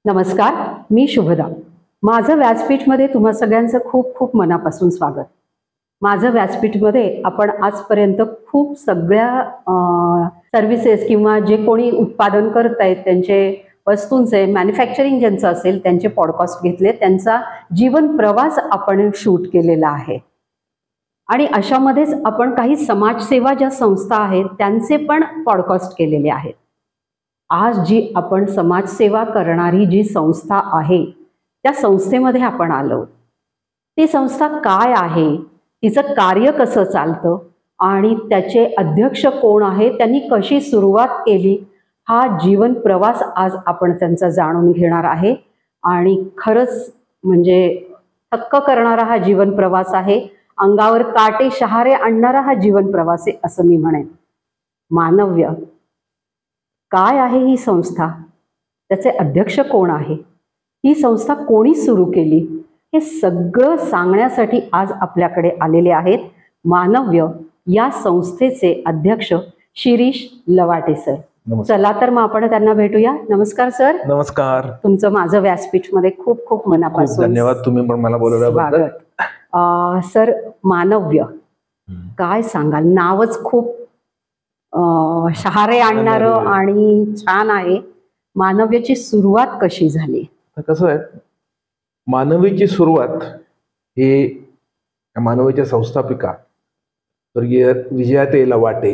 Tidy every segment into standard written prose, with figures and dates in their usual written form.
नमस्कार, मी शुभदा. माझं व्यासपीठमध्ये तुम्हा सगळ्यांचं खूप खूप मनापासून स्वागत. माझं व्यासपीठमध्ये आपण आजपर्यंत खूप सगळ्या सर्व्हिसेस किंवा जे कोणी उत्पादन करत आहेत त्यांचे वस्तूंचे मॅन्युफॅक्चरिंग ज्यांचं असेल त्यांचे पॉडकास्ट घेतले, त्यांचा जीवन प्रवास आपण शूट केलेला आहे. आणि अशामध्येच आपण काही समाजसेवा ज्या संस्था आहेत त्यांचे पण पॉडकास्ट केलेले आहेत. आज जी आपण समाजसेवा करणारी जी संस्था आहे त्या संस्थेमध्ये आपण आलो. ती संस्था काय आहे, तिचं कार्य कसं चालतं आणि त्याचे अध्यक्ष कोण आहे, त्यांनी कशी सुरुवात केली, हा जीवन प्रवास आज आपण त्यांचा जाणून घेणार आहे. आणि खरंच म्हणजे थक्क करणारा हा जीवन प्रवास आहे, अंगावर काटे शहारे आणणारा हा जीवन प्रवास आहे असं मी म्हणेन. मानव्य काय आहे ही संस्था, त्याचे अध्यक्ष कोण आहे, ही संस्था कोणी सुरू केली, हे सगळं सांगण्यासाठी आज आपल्याकडे आलेले आहेत मानव्य या संस्थेचे अध्यक्ष शिरीष लवाटे सर. चला तर मग आपण त्यांना भेटूया. नमस्कार सर. नमस्कार. तुमचं माझं व्यासपीठमध्ये खूप खूप मनापासून धन्यवाद. तुम्ही पण मला बोलवल्याबद्दल. सर, मानव्य काय सांगाल? नावच खूप शहारे आणणारं आणि छान आहे. मानव्याची सुरुवात कशी झाली? कसं आहे, मानवीची सुरुवात हे मानवीच्या संस्थापिका स्वर्गीय विजयाताई लवाटे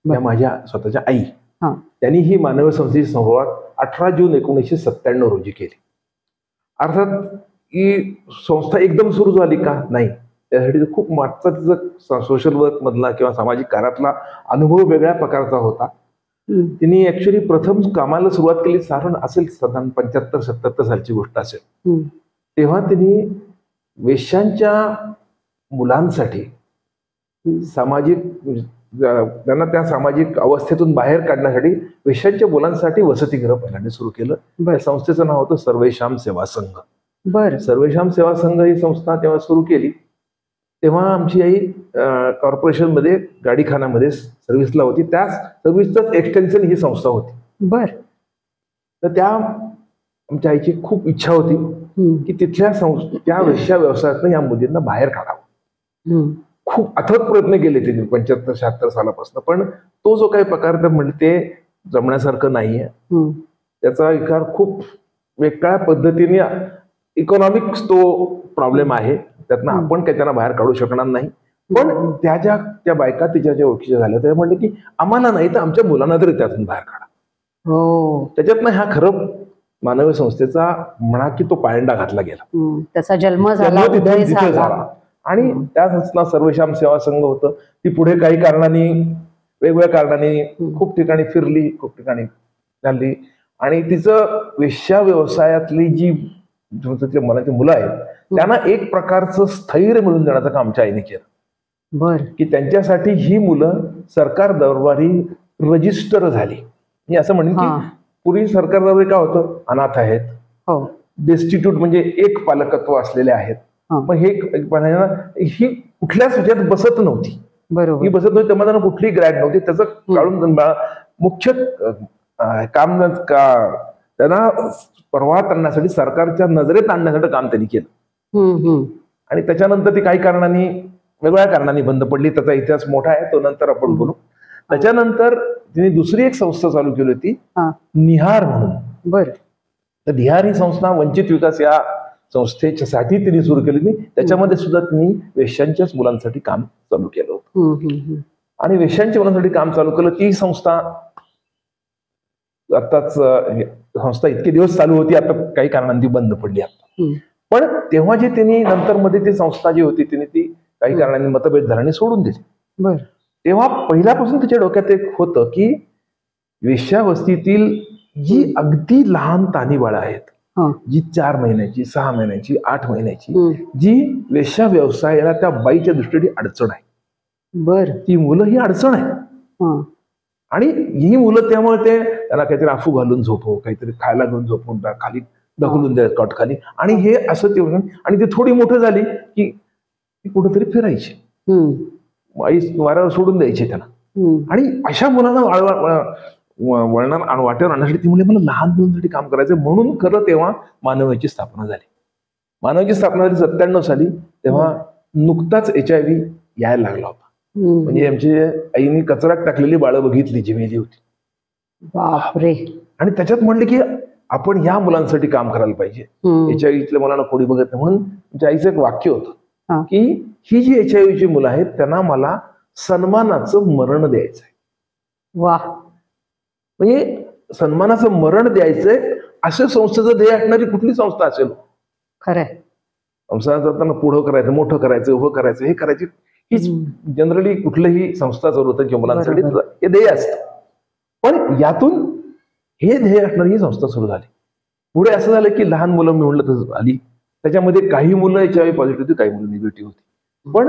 या माझ्या स्वतःच्या आई, त्यांनी ही मानवी संस्थेची सुरुवात 18 जून 1997 रोजी केली. अर्थात ही संस्था एकदम सुरू झाली का? नाही, त्यासाठी खूप मागचा तिचा सोशल वर्क मधला किंवा सामाजिक कार्यातला अनुभव वेगळ्या प्रकारचा होता. तिने ऍक्च्युली प्रथम कामाला सुरुवात केली साधारण असेल साधारण 75-77 सालची गोष्ट असेल. तेव्हा तिने वेश्यांच्या मुलांसाठी सामाजिक त्यांना त्या सामाजिक अवस्थेतून बाहेर काढण्यासाठी वेश्यांच्या मुलांसाठी वसतिगृह पहिल्यांदा सुरू केलं. त्या संस्थेचं नाव होतं सर्वेशाम सेवा संघ. सर्वेशाम सेवा संघ ही संस्था तेव्हा सुरू केली. तेव्हा आमची आई कॉर्पोरेशनमध्ये गाडीखानामध्ये सर्व्हिसला होती. त्या सर्व्हिसचंच एक्सटेन्शन ही संस्था होती. तर त्या आमच्या आईची खूप इच्छा होती की तिथल्या त्या वेश्या व्यवसायातनं या मुलींना बाहेर काढावं. खूप अथक प्रयत्न केले तिने 75-76 सालापासून, पण तो जो काही प्रकार म्हणजे ते जमण्यासारखं नाहीये. त्याचा विकार खूप वेगळ्या पद्धतीने इकॉनॉमिक्स तो प्रॉब्लेम आहे, त्यातनं आपण काही त्यांना बाहेर काढू शकणार नाही. पण त्या बायका तिच्या ज्या ओळखीच्या झाल्या त्या म्हणले की आम्हाला नाही तर आमच्या मुलांना तरी त्यातून बाहेर काढा. त्याच्यातनं हा खरं मानवी संस्थेचा म्हणा की तो पायंडा घातला गेला, त्याचा जन्म झाला. आणि त्या संस्था सर्वेशाम सेवा संघ होतं. ती पुढे काही कारणांनी वेगवेगळ्या कारणांनी खूप ठिकाणी फिरली, खूप ठिकाणी झाली. आणि तिचं वेश्या व्यवसायातली जी मनाची मुलं आहेत त्यांना एक प्रकारचं स्थैर्य मिळून देण्याचं काम आमच्या आईने केलं. की त्यांच्यासाठी ही मुलं सरकार दरबारी रजिस्टर झाली. मी असं म्हणेन की पूर्वी सरकार दरबारी काय होतं, अनाथ आहेत, डेस्टिट्यूट म्हणजे एक पालकत्व असलेले आहेत. पण ही कुठल्याच ह्याच्यात बसत नव्हती. ही बसत नव्हती, तेव्हा त्यांना कुठलीही ग्रॅड नव्हती. त्याचं काढून मुख्य काम त्यांना परवा आणण्यासाठी, सरकारच्या नजरेत आणण्यासाठी काम त्यांनी केलं. आणि त्याच्यानंतर ती काही कारणांनी वेगळ्या कारणांनी बंद पडली. त्याचा इतिहास मोठा आहे, तो नंतर आपण बोलू. त्याच्यानंतर तिने दुसरी एक संस्था चालू केली होती, निहार म्हणून. तर निहार ही संस्था वंचित विकास या संस्थेच्यासाठी तिने सुरू केली होती. त्याच्यामध्ये सुद्धा तिने वेश्यांच्याच मुलांसाठी काम चालू केलं होतं. आणि वेश्यांच्या मुलांसाठी काम चालू केलं. ती संस्था आताच संस्था इतके दिवस चालू होती, आता काही कारणांनी ती बंद पडली आता. पण तेव्हा जे त्यांनी नंतर मध्ये ती संस्था जी होती तिने ती काही कारणांनी मतभेद झाल्याने सोडून दिली. तेव्हा पहिल्यापासून त्याच्या डोक्यात एक होतं की वेश्यावस्तीतील जी अगदी लहान तानी बाळं आहेत, जी 4 महिन्याची, 6 महिन्याची, 8 महिन्याची, जी वेश्या व्यवसायाला त्या बाईच्या दृष्टीने अडचण आहे, ती मुलं ही अडचण आहे. आणि ही मुलं त्यामुळे त्याला काहीतरी आफू घालून झोपव, काहीतरी खायला घेऊन झोपून खाली ढकलून द्या कट खाली, आणि हे असं ते. आणि ती थोडी मोठं झाली की कुठेतरी फिरायची, आई वाऱ्यावर सोडून द्यायची त्याला. आणि अशा मुलांना वळणार आणि वाटेवर आणण्यासाठी ती मुले मला लहान मुलांसाठी काम करायचं, म्हणून खरं तेव्हा मानवाची स्थापना झाली. मानवाची स्थापना झाली 97 साली. तेव्हा नुकताच HIV यायला लागला होता. म्हणजे आमची आईने कचरात टाकलेली बाळं बघितली जी मेली होती. बापरे. आणि त्याच्यात म्हणले की आपण ह्या मुलांसाठी काम करायला पाहिजे. HIV मुलांना कोणी बघत नाही, म्हणून आमच्या आईचं एक वाक्य होतं की ही जी HIV मुलं आहेत त्यांना मला सन्मानाचं मरण द्यायचंय. वाह. म्हणजे सन्मानाचं मरण द्यायचंय अशा संस्थेचं ध्येय असणारी कुठली संस्था असेल? खरंय. संसार जाताना पुढं करायचं, मोठं करायचं, उभं करायचं, हे करायची हीच जनरली कुठलंही संस्था चालू होतं किंवा मुलांसाठी हे ध्येय असतं. पण यातून हे ध्येय असणारी ही संस्था सुरू झाली. पुढे असं झालं की लहान मुलं मी म्हणलं तसं आली, त्याच्यामध्ये काही मुलं HIV पॉझिटिव्ह होती, काही मुलं निगेटिव्ह होती. पण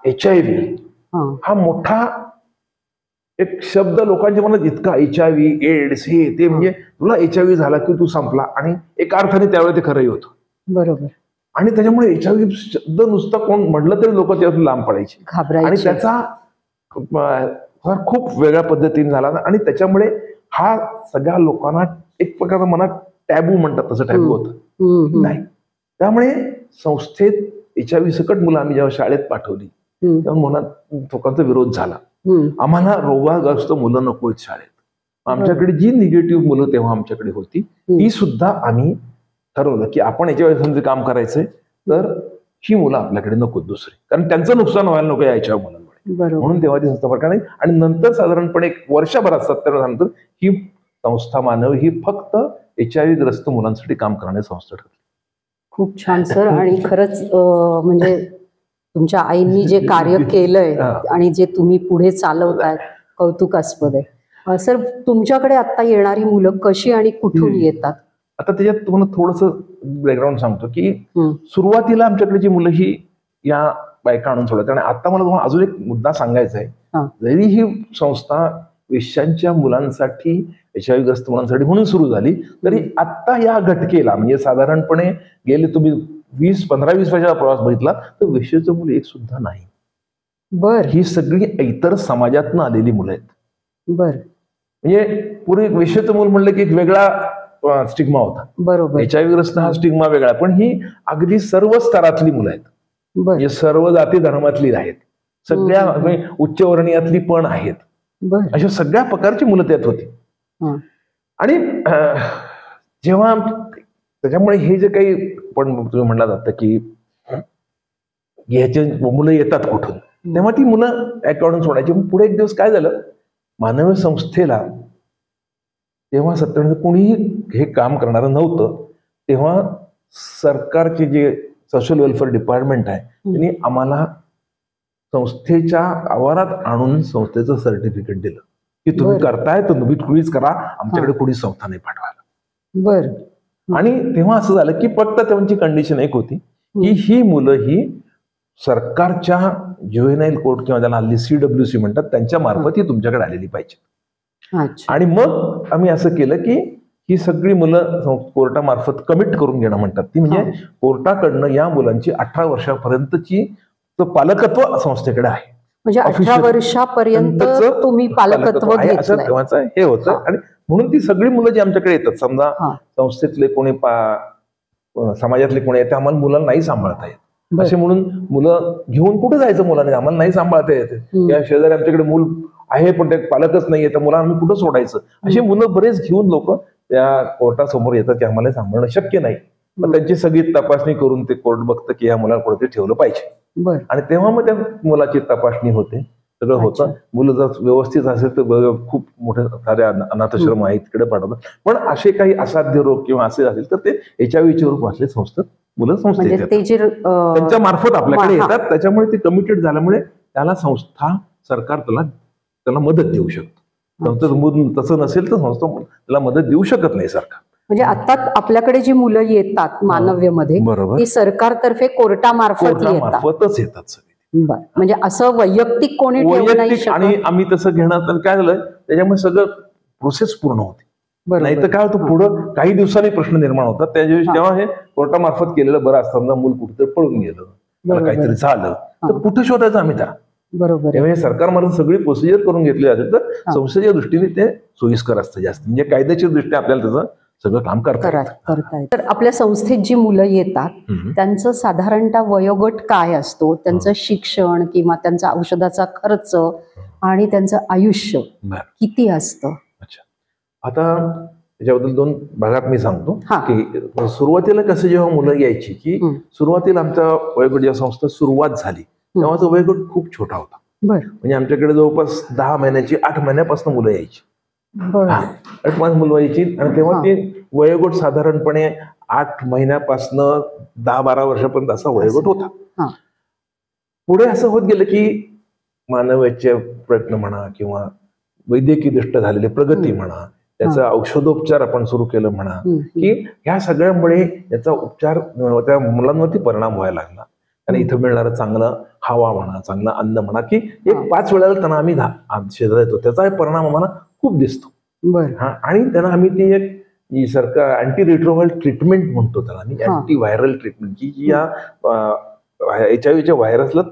HIV हा मोठा एक शब्द लोकांच्या मनात इतका, HIV, एड्स, हे ते, म्हणजे तुला HIV झाला की तू संपला. आणि एका अर्थाने त्यावेळी ते खरंही होतं. बरोबर. आणि त्याच्यामुळे HIV शब्द नुसतं कोण म्हटलं तरी लोक त्यातून लांब पडायचे, आणि त्याचा खूप वेगळ्या पद्धतीने झाला. आणि त्याच्यामुळे हा सगळ्या लोकांना एक प्रकारचा मनात टॅबू म्हणतात तसं टॅबू होतं नाही. त्यामुळे संस्थेत HIV सकट मुलं आम्ही जेव्हा शाळेत पाठवली तेव्हा मनात लोकांचा विरोध झाला. आम्हाला रोगाग्रस्त मुलं नको आहेत शाळेत. आमच्याकडे जी निगेटिव्ह मुलं तेव्हा आमच्याकडे होती ती सुद्धा आम्ही ठरवलं की आपण याच्यावर काम करायचंय, तर ही मुलं आपल्याकडे नको दुसरी, कारण त्यांचं नुकसान व्हायला नको याच्या मुलांमुळे. म्हणून तेव्हा ती संस्था प्रकारे. आणि नंतर साधारणपणे 1 वर्षभरात 70 नंतर ही संस्था मानव ही फक्त HIV ग्रस्त मुलांसाठी काम करणारी संस्था ठरली. खूप छान सर. आणि खरंच म्हणजे तुमच्या आईंनी जे कार्य केलंय आणि जे तुम्ही पुढे चालवताय कौतुकास्पद आहे. सर, तुमच्याकडे आता येणारी मुलं कशी आणि कुठून येतात? आता त्याच्यात तुम्हाला थोडंसं बॅकग्राऊंड सांगतो की सुरुवातीला आमच्याकडे जी मुलं ही या बायका आणून सोडतात. आणि आता मला तुम्हाला अजून एक मुद्दा सांगायचा आहे. जरी ही संस्था वेश्यांच्या मुलांसाठी, HIV ग्रस्त मुलांसाठी म्हणून सुरू झाली, तरी आता या घटकेला म्हणजे साधारणपणे गेले तुम्ही 15-20 वर्षाचा प्रवास बघितला तर वेश्याचं मुलं एक सुद्धा नाही. ही सगळी इतर समाजातनं आलेली मुलं आहेत. म्हणजे पूर्वी वेश्याचं मूल म्हणलं की एक वेगळा स्टिग्मा होता. बरोबर. HIV ग्रस्त हा स्टिग्मा वेगळा. पण ही अगदी सर्व स्तरातली मुलं आहेत. म्हणजे सर्व जाती धर्मातली आहेत, सगळ्या उच्चवर्णीयातली पण आहेत, अशा सगळ्या प्रकारची मुलं त्यात होती. आणि जेव्हा त्याच्यामुळे हे जे काही पण तुम्ही म्हणला जातं की ह्याचे मुलं येतात कुठून, तेव्हा ती मुलं अकॉर्डिंग सोडायची. पुढे एक दिवस काय झालं, मानव संस्थेला तेव्हा 70 कोणीही हे काम करणारं नव्हतं. तेव्हा सरकारचे जे सोशल वेलफेअर डिपार्टमेंट आहे त्यांनी आम्हाला संस्थेच्या आवारात आणून संस्थेचं सर्टिफिकेट दिलं की तुम्ही करताय तर तुम्ही कुणीच करा, आमच्याकडे कुणीच संस्था नाही पाठवायला. आणि तेव्हा असं झालं की फक्त त्यांची कंडिशन एक होती की ही मुलं ही सरकारच्या ज्युव्हेनाईल कोर्ट किंवा त्याला हल्ली CWC म्हणतात त्यांच्या मार्फत ही तुमच्याकडे आलेली पाहिजे. आणि मग आम्ही असं केलं की ही सगळी मुलं कोर्टामार्फत कमिट करून घेणं म्हणतात ती, म्हणजे कोर्टाकडनं या मुलांची 18 वर्षापर्यंतची पालकत्व संस्थेकडे आहे. म्हणजे 18 वर्षापर्यंत तुम्ही पालकत्व असं तेव्हाचं हे होतं. आणि म्हणून ती सगळी मुलं जी आमच्याकडे येतात, समजा संस्थेतले कोणी समाजातले कोणी येते, आम्हाला मुलांना नाही सांभाळता येत असे म्हणून मुलं घेऊन कुठे जायचं, मुलांना आम्हाला नाही सांभाळता येते, या शेजारी आमच्याकडे मूल आहे पण ते पालकच नाही येतं, मुलांना आम्ही कुठं सोडायचं, अशी मुलं बरेच घेऊन लोक त्या कोर्टासमोर येतात की आम्हाला सांभाळणं शक्य नाही. मग त्यांची सगळी तपासणी करून ते कोर्ट बघतं की या मुलाला कुठे ठेवलं पाहिजे. आणि तेव्हा मग त्या मुलाची तपासणी होते सगळं होतं. मुलं जर व्यवस्थित असेल तर खूप मोठे सारे अनाथाश्रम आहेत तिकडे पाठवतात. पण असे काही असाध्य रोग किंवा असे असेल तर ते HIV चे रोग असले संस्थेत मुलं संस्थेत त्यांच्या मार्फत आपल्याकडे येतात. त्याच्यामुळे ते कमिटेड झाल्यामुळे त्याला संस्था सरकार त्याला मदत देऊ शकतं. तसं नसेल तर संस्था त्याला मदत देऊ शकत नाही सरकार. म्हणजे आता आपल्याकडे जी मुलं येतात मानव्यमध्ये ती सरकारतर्फे कोर्टामार्फतच येतात सगळे. म्हणजे असं वैयक्तिक कोणी आणि आम्ही तसं घेणार तर काय झालं त्याच्यामुळे सगळं प्रोसेस पूर्ण होते. नाही तर काय होतं पुढं काही दिवसांनी प्रश्न निर्माण होतात. तेव्हा हे कोर्टामार्फत केलेलं बरं असताना मूल कुठेतरी पळून गेलं, काहीतरी झालं तर कुठं शोधायचं आम्ही त्याला. बरोबर. तेव्हा हे सरकारमध्ये सगळी प्रोसिजर करून घेतली असेल तर संस्थेच्या दृष्टीने ते सोयीस्कर असतं जास्त. म्हणजे कायद्याच्या दृष्टीने आपल्याला त्याचं सगळं काम करता येतं. तर आपल्या संस्थेत जी मुलं येतात त्यांचं साधारणतः वयोगट काय असतो, त्यांचं शिक्षण किंवा त्यांचा औषधाचा खर्च आणि त्यांचं आयुष्य किती असतं? अच्छा, आता त्याच्याबद्दल 2 भागात मी सांगतो की सुरुवातीला कसं जेव्हा मुलं यायची की सुरुवातीला आमच्या वयोगट जेव्हा संस्था सुरुवात झाली तेव्हाचा वयोगट खूप छोटा होता. म्हणजे आमच्याकडे जवळपास 10 महिन्याची 8 महिन्यापासून मुलं यायची. 8 मुलं यायची आणि तेव्हा ते वयोगट साधारणपणे 8 महिन्यापासून 10-12 वर्षापर्यंत असा वयोगट होता. पुढे असं होत गेलं की मानवाचे प्रयत्न म्हणा किंवा वैद्यकीय दृष्ट्या झालेली प्रगती म्हणा, त्याचा औषधोपचार आपण सुरू केलं म्हणा की ह्या सगळ्यामुळे याचा उपचार त्या मुलांवरती परिणाम व्हायला लागला. आणि इथं मिळणारं चांगलं हवा म्हणा, चांगलं अन्न म्हणा की 5 वेळेला त्यांना आम्ही शेजारी येतो त्याचा परिणाम आम्हाला खूप दिसतो. आणि त्यांना आम्ही ती एक सरकार अँटी रिट्रोव्हायरल ट्रीटमेंट म्हणतो त्याला आम्ही, अँटी व्हायरल ट्रीटमेंट की या HIV व्हायरसला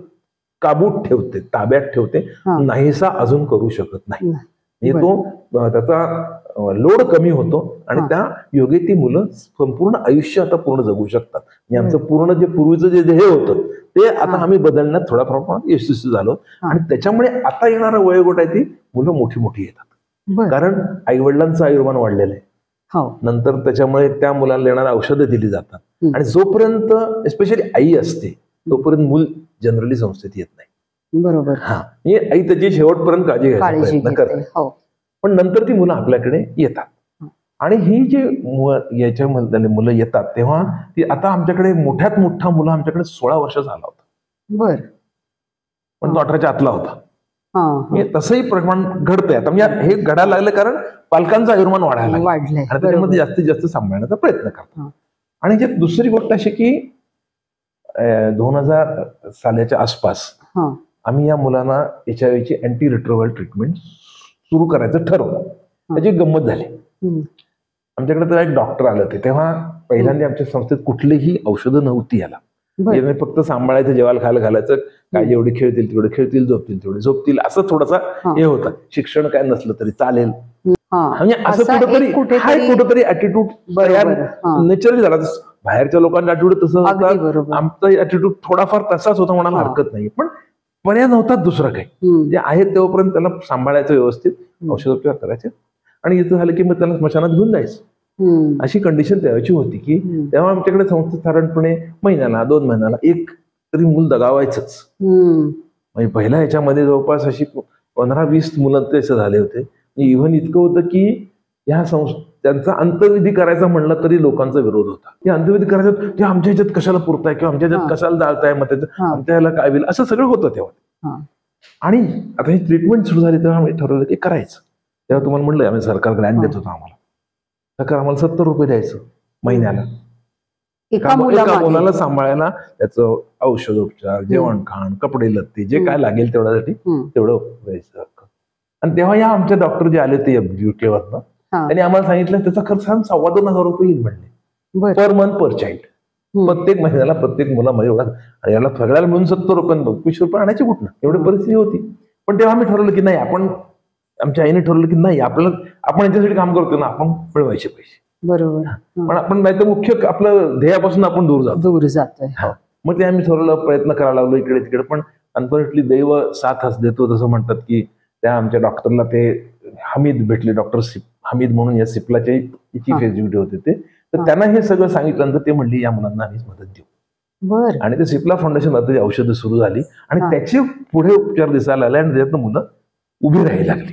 काबूत ठेवते, ताब्यात ठेवते, नाहीसा अजून करू शकत नाही. म्हणजे तो त्याचा लोड कमी होतो आणि त्या योगे ती मुलं संपूर्ण आयुष्य आता पूर्ण जगू शकतात. म्हणजे आमचं पूर्ण जे पूर्वीचं जे ध्येय होतं ते आता आम्ही बदलण्यात थोड्या प्रमाणात यशस्वी झालो. आणि त्याच्यामुळे आता येणारा वयोगट आहे ती मुलं मोठी मोठी येतात कारण आई वडिलांचं आयुर्मान वाढलेलं आहे. नंतर त्याच्यामुळे त्या मुलांना येणारी औषधं दिली जातात आणि जोपर्यंत स्पेशली आई असते तोपर्यंत मूल जनरली संस्थेत येत नाही. बरोबर. म्हणजे आई त्याची शेवटपर्यंत काळजी घ्यायचा प्रयत्न करते. पण नंतर ती मुलं आपल्याकडे येतात आणि ही जी याच्यामध्ये मुलं येतात तेव्हा ती आता आमच्याकडे मोठ्यात मोठा मुलं आमच्याकडे 16 वर्ष झाला होता. पण तो 18च्या आतला होता. तसंही प्रमाण घडतंय आता. म्हणजे हे घडायला लागलं कारण पालकांचं आयुर्मान वाढायला लागलं आणि त्याच्यामध्ये जास्तीत जास्त सांभाळण्याचा प्रयत्न करतात. आणि जे दुसरी गोष्ट अशी की 2000 सालाच्या आसपास आम्ही या मुलांना HIVची अँटी रिट्रोव्हायरल ट्रीटमेंट सुरू करायचं ठरवलं. त्याची गंमत झाली. आमच्याकडे तर एक डॉक्टर आले होते तेव्हा पहिल्यांदा आमच्या संस्थेत कुठलीही औषधं नव्हती याला. फक्त सांभाळायचं, जेवायला खायला घालायचं, काय जेवढे खेळतील तेवढे खेळतील, झोपतील तेवढे झोपतील, असं थोडासा हे होतं. शिक्षण काय नसलं तरी चालेल म्हणजे असं कुठंतरी ऍटिट्यूड नॅचरली झाला. बाहेरच्या लोकांचा ऍटिट्यूड तसं होतं, आमचा ऍटिट्यूड थोडाफार तसाच होता म्हणायला हरकत नाही. पण पर्याय नव्हता दुसरं काही. जे आहे तेव्हापर्यंत त्याला सांभाळायचं, व्यवस्थित औषधोपचार करायचे आणि इथं झालं की मग त्याला स्मशानात घेऊन जायचं. अशी कंडिशन त्याची होती की तेव्हा आमच्याकडे संस्थेत साधारणपणे महिन्याला 2 महिन्याला एक तरी मूल दगावायचंच. म्हणजे पहिल्या ह्याच्यामध्ये जवळपास अशी 15-20 मुलं तसे झाले होते. इव्हन इतकं होतं की ह्या त्यांचा अंत्यविधी करायचा म्हणलं तरी लोकांचा विरोध होता. हे अंत्यविधी करायचं ते आमच्या ह्याच्यात कशाला पुरताय किंवा आमच्या ह्याच्यात कशाला जाळताय, मग आमच्या ह्याला काय होईल असं सगळं होतं तेव्हा. आणि आता ही ट्रीटमेंट सुरू झाली तेव्हा आम्ही ठरवलं की करायचं. तेव्हा तुम्हाला म्हणलं आम्ही सरकार ग्रँट देत होतो आम्हाला. सरकार आम्हाला 70 रुपये द्यायचं महिन्याला एका मुलाला सांभाळायला. त्याचं औषधोपचार, जेवण खाण, कपडे लत्ते जे काय लागेल तेवढ्यासाठी तेवढं द्यायचं. आणि तेव्हा या आमचे डॉक्टर जे आले ते UKवरनं त्यांनी आम्हाला सांगितलं त्याचा खर्च 2,500 रुपये येईल म्हणले पर मंथ पर चाइल्ड. प्रत्येक महिन्याला प्रत्येक मुलामध्ये एवढा. याला सगळ्याला मिळून 70 रुपये 25 रुपये आणायचे कुठनं, एवढी परिस्थिती होती. पण तेव्हा आम्ही ठरवलं की नाही, आपण आमच्या आईने ठरवलं की नाही आपण याच्यासाठी काम करतो ना, आपण मिळवायचे पैसे. बरोबर. पण आपण नाही तर मुख्य आपलं ध्येयापासून आपण दूर जातोय. मग ते आम्ही ठरवलं, प्रयत्न करायला लागलो इकडे तिकडे. पण अनफॉर्च्युनेटली दैव साथ देतो तसं म्हणतात की त्या आमच्या डॉक्टरला ते हमीद भेटले, डॉक्टर हमीद म्हणून या सिप्लाचे चीफ एक्झिक्युटिव्ह होते ते. तर त्यांना हे सगळं सांगितल्यानंतर ते म्हणले या मुलांना आम्हीच मदत देऊ. बर. आणि ते सिप्ला फाउंडेशन आता औषधं सुरू झाली आणि त्याचे पुढे उपचार दिसायला आले आणि त्याच्यातनं मुलं उभी राहायला लागली.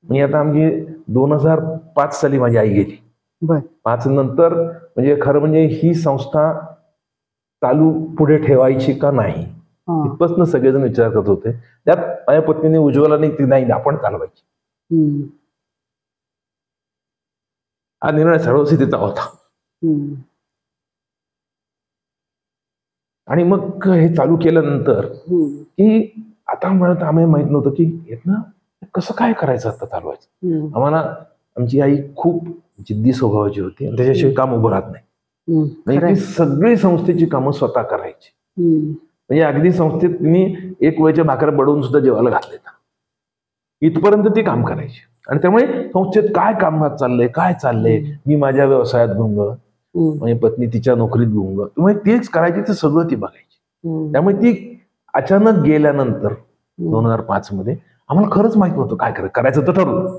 म्हणजे आता आमची 2005 साली माझी आई गेली. 5 नंतर म्हणजे खरं म्हणजे ही संस्था चालू पुढे ठेवायची का नाही इथपासून सगळेजण विचार करत होते. त्यात माझ्या पत्नीने उज्ज्वलाने ती नाही आपण चालवायची हा निर्णय सर्वस्थितीचा होता. आणि मग हे चालू केल्यानंतर की आता म्हणत आम्हाला माहित नव्हतं की यातनं कसं काय करायचं आता चालवायचं. आम्हाला आमची आई खूप जिद्दी स्वभावाची होती आणि त्याच्याशिवाय काम उभं राहत नाही. ती सगळी संस्थेची कामं स्वतः करायची. म्हणजे अगदी संस्थेत तिने एक वेळच्या भाकऱ्या बडवून सुद्धा जेवायला घातले इथपर्यंत ती काम करायची. आणि त्यामुळे संस्थेत काय कामकाज चाललंय काय चाललंय मी माझ्या व्यवसायात गुंग म्हणजे पत्नी तिच्या नोकरीत गुंग त्यामुळे तीच करायची ते सगळं ती बघायची. त्यामुळे ती अचानक गेल्यानंतर 2005 मध्ये आम्हाला खरंच माहित नव्हतं काय करायचं तर ठरवलं.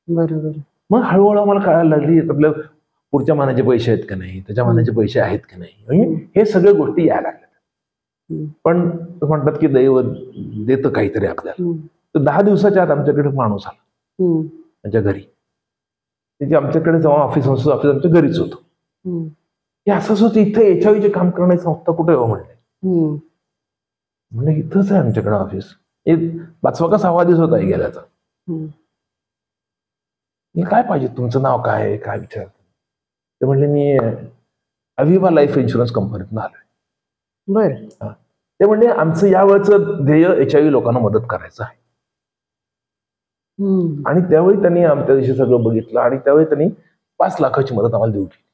बरोबर. मग हळूहळू आम्हाला कळायला लागली आपल्या पुढच्या मानाचे पैसे आहेत का नाही त्याच्या मानाचे पैसे आहेत का नाही म्हणजे हे सगळ्या गोष्टी यायला लागल्या. पण म्हणतात की दैव देतं काहीतरी आपल्याला. तर 10 दिवसाच्या आत आमच्याकडे माणूस आला त्यांच्या घरी. त्याची आमच्याकडे जेव्हा ऑफिस आमच्या घरीच होतं. हे असंच होतं इथं एचआयव्हीचे काम करण्याची संस्था कुठे हो म्हणले. म्हणजे इथंच आहे आमच्याकडे ऑफिस. 5वा का 6वा दिवस होता गेल्याचा. काय पाहिजे तुमचं नाव काय आहे काय विचार ते म्हणले मी अविवा लाईफ इन्शुरन्स कंपनीतून आलोय. बर. ते म्हणले आमचं यावेळचं ध्येय एचआयव्ही लोकांना मदत करायचं आहे. आणि त्यावेळी त्यांनी आमच्या दिवशी सगळं बघितलं आणि त्यावेळी त्यांनी 5 लाखाची मदत आम्हाला देऊ केली.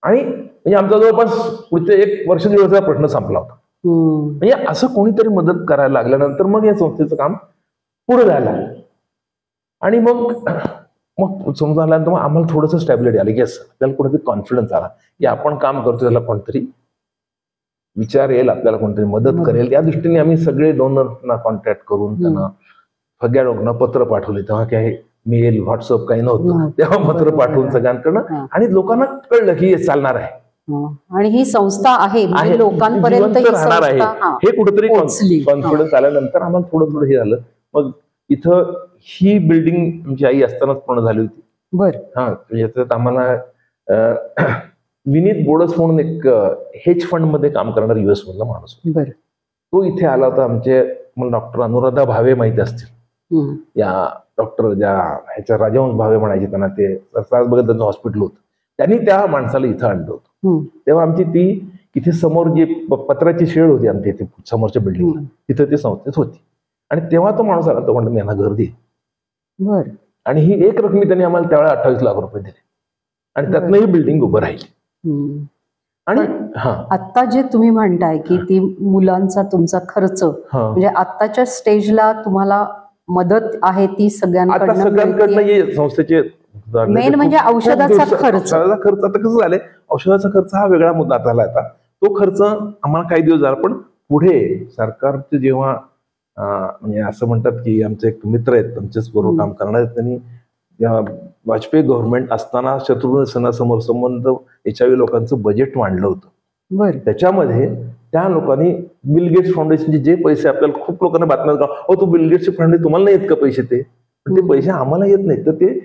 आणि म्हणजे आमचा जवळपास पुढचे 1 वर्ष दिवसाचा प्रश्न संपला होता. म्हणजे असं कोणीतरी मदत करायला लागल्यानंतर मग या संस्थेचं काम पुढे जायला लागलं. आणि मग समजा आल्यानंतर मग आम्हाला थोडंसं स्टॅबिलिटी आली की त्याला कुठेतरी कॉन्फिडन्स आला की आपण काम करतो त्याला कोणतरी विचार येईल आपल्याला कोणतरी मदत करेल. या दृष्टीने आम्ही सगळे डोनरना कॉन्टॅक्ट करून त्यांना सगळ्या लोकांना पत्र पाठवले. तेव्हा काय मेल व्हॉट्सअप काही नव्हतं तेव्हा पत्र पाठवून सगळ्यांकडनं आणि लोकांना कळलं की हे चालणार आहे आणि ही संस्था आहे लोकांपर्यंत राहणार आहे हे कुठेतरी कॉन्फिडन्स आल्यानंतर आम्हाला थोडं हे झालं. मग इथं ही बिल्डिंग आमची आई असतानाच पूर्ण झाली होती. याच्यात आम्हाला विनीत बोडस म्हणून एक हेज फंड मध्ये काम करणारा US मधला माणूस तो इथे आला होता. आमचे मला डॉक्टर अनुराधा भावे माहिती असतील. या डॉक्टर ज्या ह्याच्या राजवंश भावे म्हणायचे त्यांना ते बघत त्यांचं हॉस्पिटल होतं. त्यांनी त्या माणसाला इथं आणलं होतं. तेव्हा आमची ती इथे समोर जी पत्राची शेड होती आमच्या इथे समोरच्या बिल्डिंग तिथं ती संस्थेत होती. आणि तेव्हा तो माणूस आला तो म्हणतो मी यांना घर दे. आणि ही एक रकमी त्यांनी आम्हाला त्यावेळेला 28 लाख रुपये दिले आणि त्यातनं ही बिल्डिंग उभं राहिली. आणि आता जे तुम्ही म्हणताय की ती मुलांचा तुमचा खर्च म्हणजे आताच्या स्टेजला तुम्हाला मदत आहे ती सगळ्यांकडनं संस्थेचे मेन म्हणजे औषधाचा खर्च. आता कसं झालंय औषधाचा खर्च हा वेगळा मुद्दा झाला. आता तो खर्च आम्हाला काही दिवस झाला पण पुढे सरकारचे जेव्हा म्हणजे असं म्हणतात की आमचे एक मित्र आहेत आमच्याच बरोबर काम करणारे त्यांनी वाजपेयी गव्हर्नमेंट असताना शत्रुघ्न सिन्हासमोर संबंध एचआयव्ही लोकांचं बजेट मांडलं होतं. त्याच्यामध्ये त्या लोकांनी बिल गेट्स फाउंडेशनचे जे पैसे आपल्याला खूप लोकांना बातम्या तो बिल गेट्सचे फंड तुम्हाला नाही येत का पैसे पण ते पैसे आम्हाला येत नाहीत. तर ते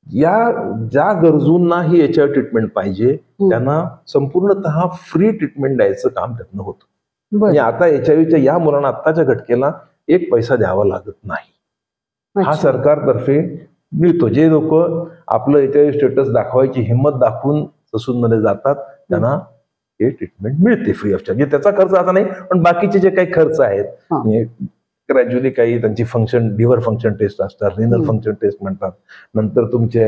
ज्या गरजूंना ही एचआयव्ही ट्रीटमेंट पाहिजे त्यांना संपूर्णतः फ्री ट्रीटमेंट द्यायचं काम त्यातनं होतं. म्हणजे आता एचआयव्हीच्या या मुलांना आत्ताच्या घटकेला 1 पैसा द्यावा लागत नाही. हा सरकारतर्फे मिळतो. जे लोक आपलं एचआयव्ही स्टेटस दाखवायची हिंमत दाखवून ससूनमध्ये जातात त्यांना हे ट्रीटमेंट मिळते फ्री ऑफ चार्ज. त्याचा खर्च आता नाही पण बाकीचे जे काही खर्च आहेत ग्रॅज्युअली काही त्यांची फंक्शन लिव्हर फंक्शन टेस्ट असतात रिनल फंक्शन टेस्ट म्हणतात. नंतर तुमचे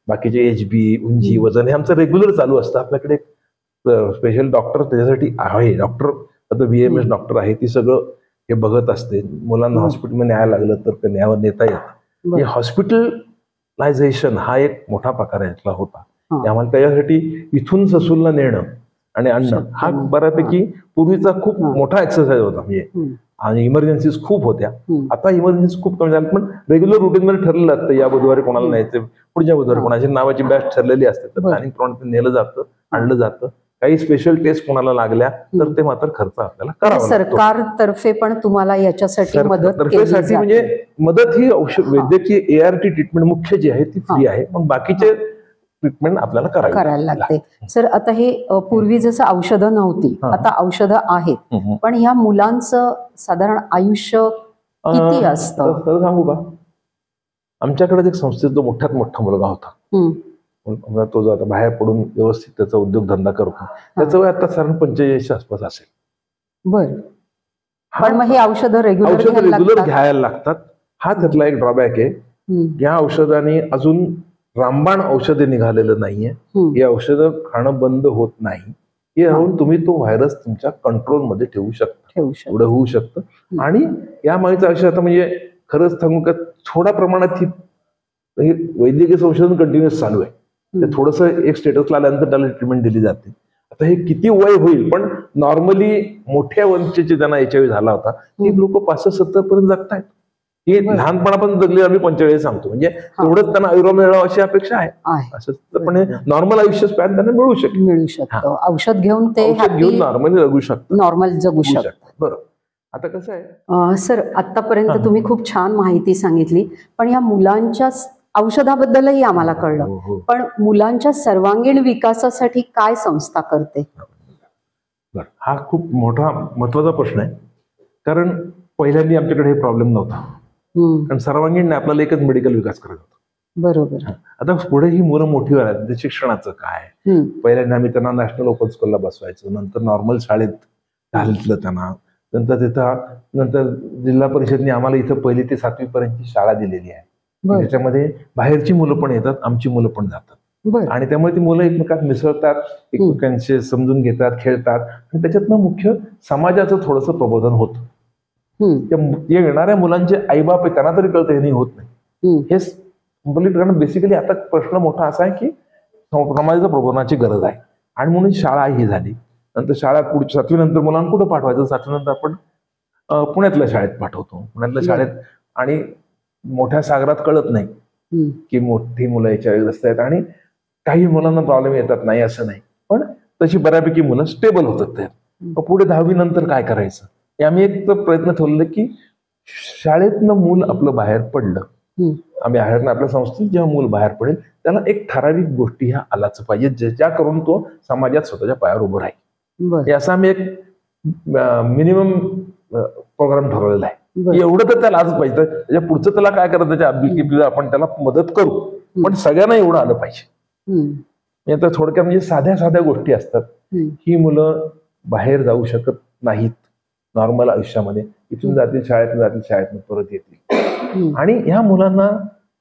बाकीचे HB उंची वजन हे आमचं रेग्युलर चालू असतं. आपल्याकडे स्पेशल डॉक्टर त्याच्यासाठी आहे. डॉक्टर आता VMS डॉक्टर आहे ती सगळं हे बघत असते. मुलांना हॉस्पिटलमध्ये न्यायला लागलं तर ते नेता येतं. हॉस्पिटलायझेशन हा एक मोठा प्रकार यातला होता. आम्हाला त्याच्यासाठी इथून ससूलला नेणं आणि अन्न हा बऱ्यापैकी पूर्वीचा खूप मोठा एक्सरसाइज होता म्हणजे, आणि इमर्जन्सीज खूप होत्या. आता इमर्जन्सी खूप कमी झाल्या, पण रेग्युलर रुटीन मध्ये ठरलेलं असतं या बुधवारी कोणाला न्यायचं, पुढच्या बुधवारी कोणाची नावाची बॅच ठरलेली असते, तर प्लॅनिंग प्रमाणे नेलं जातं, आणलं जातं. काही स्पेशल टेस्ट कोणाला लागल्या तर ते मात्र खर्च आपल्याला करावा लागतो. सरकारतर्फे पण तुम्हाला याच्यासाठी मदत केली जाते. म्हणजे मदत ही औषध वैद्यकीय ART ट्रीटमेंट मुख्य जी आहे ती फ्री आहे, पण बाकीचे ट्रीटमेंट आपल्याला करायला लागते. सर आता हे पूर्वी जसं औषधं नव्हती, आता औषधं आहेत, पण ह्या मुलांचं साधारण आयुष्य किती असतं? खरं सांगू का, आमच्याकडे एक संस्थेत जो मोठ्यात मोठा मुलगा होता, तो जो आता बाहेर पडून व्यवस्थित त्याचा उद्योगधंदा करतो, त्याचं वय आता साधारण 45 आसपास असेल. बर, पण मग हे औषधं रेग्युलर घ्यायला लागतात. हा त्यातला एक ड्रॉबॅक आहे. या औषधाने अजून रामबाण औषधे निघालेलं नाहीये. ही औषधं खाणं बंद होत नाही. हे राहून तुम्ही तो व्हायरस तुमच्या कंट्रोलमध्ये ठेवू शकता, एवढं होऊ शकतं. आणि या मागचं आयुष्य आता म्हणजे खरंच सांगू का, थोड्या प्रमाणात ही वैद्यकीय संशोधन कंटिन्युअस चालू आहे. ते थोडंसं एक स्टेटसला आल्यानंतर त्याला ट्रीटमेंट दिली जाते. आता हे किती वय होईल, पण नॉर्मली मोठ्या वंशाचे ज्यांना HIV झाला होता ती लोक 65-70 पर्यंत जगतायत. हे लहानपणापासून जगले आम्ही 45 सांगतो, म्हणजे तेवढंच त्यांना आयुर्वेद मिळावं अशी अपेक्षा आहे. असं पण नॉर्मल आयुष्य स्पॅन त्यांना मिळू शकतं. औषध घेऊन ते नॉर्मली जगू शकतात, नॉर्मल जगू शकतात. बरोबर. आता कसं आहे सर, आतापर्यंत तुम्ही खूप छान माहिती सांगितली, पण या मुलांच्या औषधाबद्दलही आम्हाला कळलं, पण मुलांच्या सर्वांगीण विकासासाठी काय संस्था करते? हा खूप मोठा महत्वाचा प्रश्न आहे. कारण पहिल्यांदा आमच्याकडे हे प्रॉब्लेम नव्हता, कारण सर्वांगीण आपल्याला एकच मेडिकल विकास करायचा होता. बरोबर. आता पुढे ही मुलं मोठी व्हायला शिक्षणाचं काय, पहिल्यांदा आम्ही त्यांना नॅशनल ओपन स्कूलला बसवायचो, नंतर नॉर्मल शाळेत घातलं त्यांना, नंतर जिल्हा परिषदने आम्हाला इथं 1ली ते 7वी पर्यंतची शाळा दिलेली आहे. त्याच्यामध्ये बाहेरची मुलं पण येतात, आमची मुलं पण जातात, आणि त्यामुळे ती मुलं एकमेकात मिसळतात, एकमेकांशी समजून घेतात, खेळतात, आणि त्याच्यातनं मुख्य समाजाचं थोडंसं प्रबोधन होतं. येणाऱ्या मुलांचे आईबाप आहे त्यांना तरी कळतं, हे नाही होत नाही हे कंप्लीट. कारण बेसिकली आता प्रश्न मोठा असा आहे की समाजाच्या प्रबोधनाची गरज आहे, आणि म्हणून शाळा ही झाली. नंतर शाळा पुढच्या 7वी नंतर मुलांना कुठं पाठवायचं, 7वी नंतर आपण पुण्यातल्या शाळेत पाठवतो, पुण्यातल्या शाळेत. आणि मोठ्या सागरात कळत नाही की मोठी मुलं याच्याग्रस्त आहेत, आणि काही मुलांना प्रॉब्लेम येतात नाही असं नाही, पण तशी बऱ्यापैकी मुलं स्टेबल होतात. ते पुढे 10वी नंतर काय करायचं, हे आम्ही एक प्रयत्न ठेवलेला की शाळेतनं मूल आपलं बाहेर पडलं, आम्ही आपल्या संस्थेत जेव्हा मूल बाहेर पडेल त्याला एक ठराविक गोष्टी ह्या आलाच पाहिजे, ज्या करून तो समाजात स्वतःच्या पायावर उभं राहील. असं आम्ही एक मिनिमम प्रोग्राम ठरवलेला आहे. एवढं तर त्याला आजच पाहिजे, त्याच्या पुढचं त्याला काय करायचं त्याच्या अभ्यास आपण त्याला मदत करू, पण सगळ्यांना एवढं आलं पाहिजे. थोडक्यात म्हणजे साध्या साध्या गोष्टी असतात. ही मुलं बाहेर जाऊ शकत नाहीत नॉर्मल आयुष्यामध्ये, इथून जातील शाळेतून परत येतील, आणि ह्या मुलांना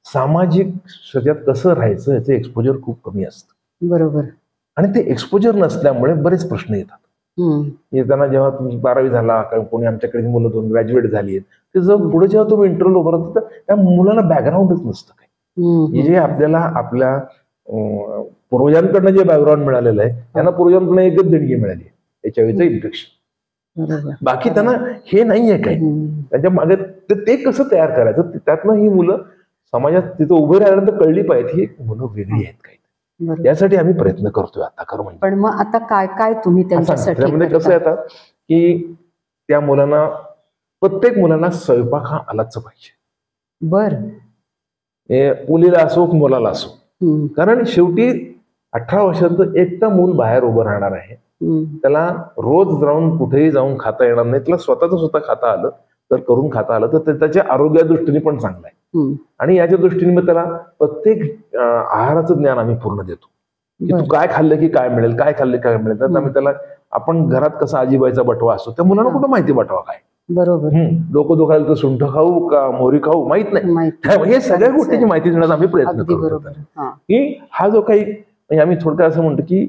सामाजिक सगळ्यात कसं राहायचं याचं एक्सपोजर खूप कमी असतं. बरोबर. आणि ते एक्सपोजर नसल्यामुळे बरेच प्रश्न येतात. येताना जेव्हा तुम्ही 12वी झाला, कोणी आमच्याकडे मुलं 2 ग्रॅज्युएट झाली, ते जर पुढे जेव्हा तुम्ही इंटरव्ह्यू उभं राहता तर त्या मुलाला बॅकग्राऊंडच नसतं काही. जे आपल्याला आपल्या पूर्वजांकडनं जे बॅकग्राऊंड मिळालेलं आहे, त्यांना पूर्वजांकडनं एकच देणगी मिळाली, HIVचं इन्फेक्शन. बाकी त्यांना हे नाहीये काही. त्याच्या मागे ते कसं तयार करायचं, त्यातनं ही मुलं समाजात तिथं उभे राहिल्यानंतर कळली पाहिजे ही मुलं वेगळी आहेत काही. यासाठी आम्ही प्रयत्न करतोय आता. खरं म्हणजे पण मग आता काय काय तुम्ही त्यांच्यासाठी कसं येतात की त्या मुलांना, प्रत्येक मुलांना स्वयंपाक हा आलाच पाहिजे. मुलीला असो मुलाला असो, कारण शेवटी 18 वर्षांचं एकटं मूल बाहेर उभं राहणार आहे. त्याला रोज जाऊन कुठेही जाऊन खाता येणार नाही. त्याला स्वतः खाता आलं तर, करून खाता आलं तर त्याच्या आरोग्या दृष्टीने पण चांगलं आहे. आणि याच्या दृष्टीने मग त्याला प्रत्येक आहाराचं ज्ञान आम्ही पूर्ण देतो की तू काय खाल्लं की काय मिळेल, काय खाल्लं काय मिळेल. तर आम्ही त्याला, आपण घरात कसा आजीबाईचा बटवा असतो, त्या मुलांना कुठं माहिती बटवा काय. बरोबर. डोकं दुखायला तर सुंठ खाऊ का मोहरी खाऊ माहित नाही. हे सगळ्या गोष्टीची माहिती देण्याचा आम्ही प्रयत्न करतो की हा जो काही आम्ही थोडक्यात असं म्हणतो की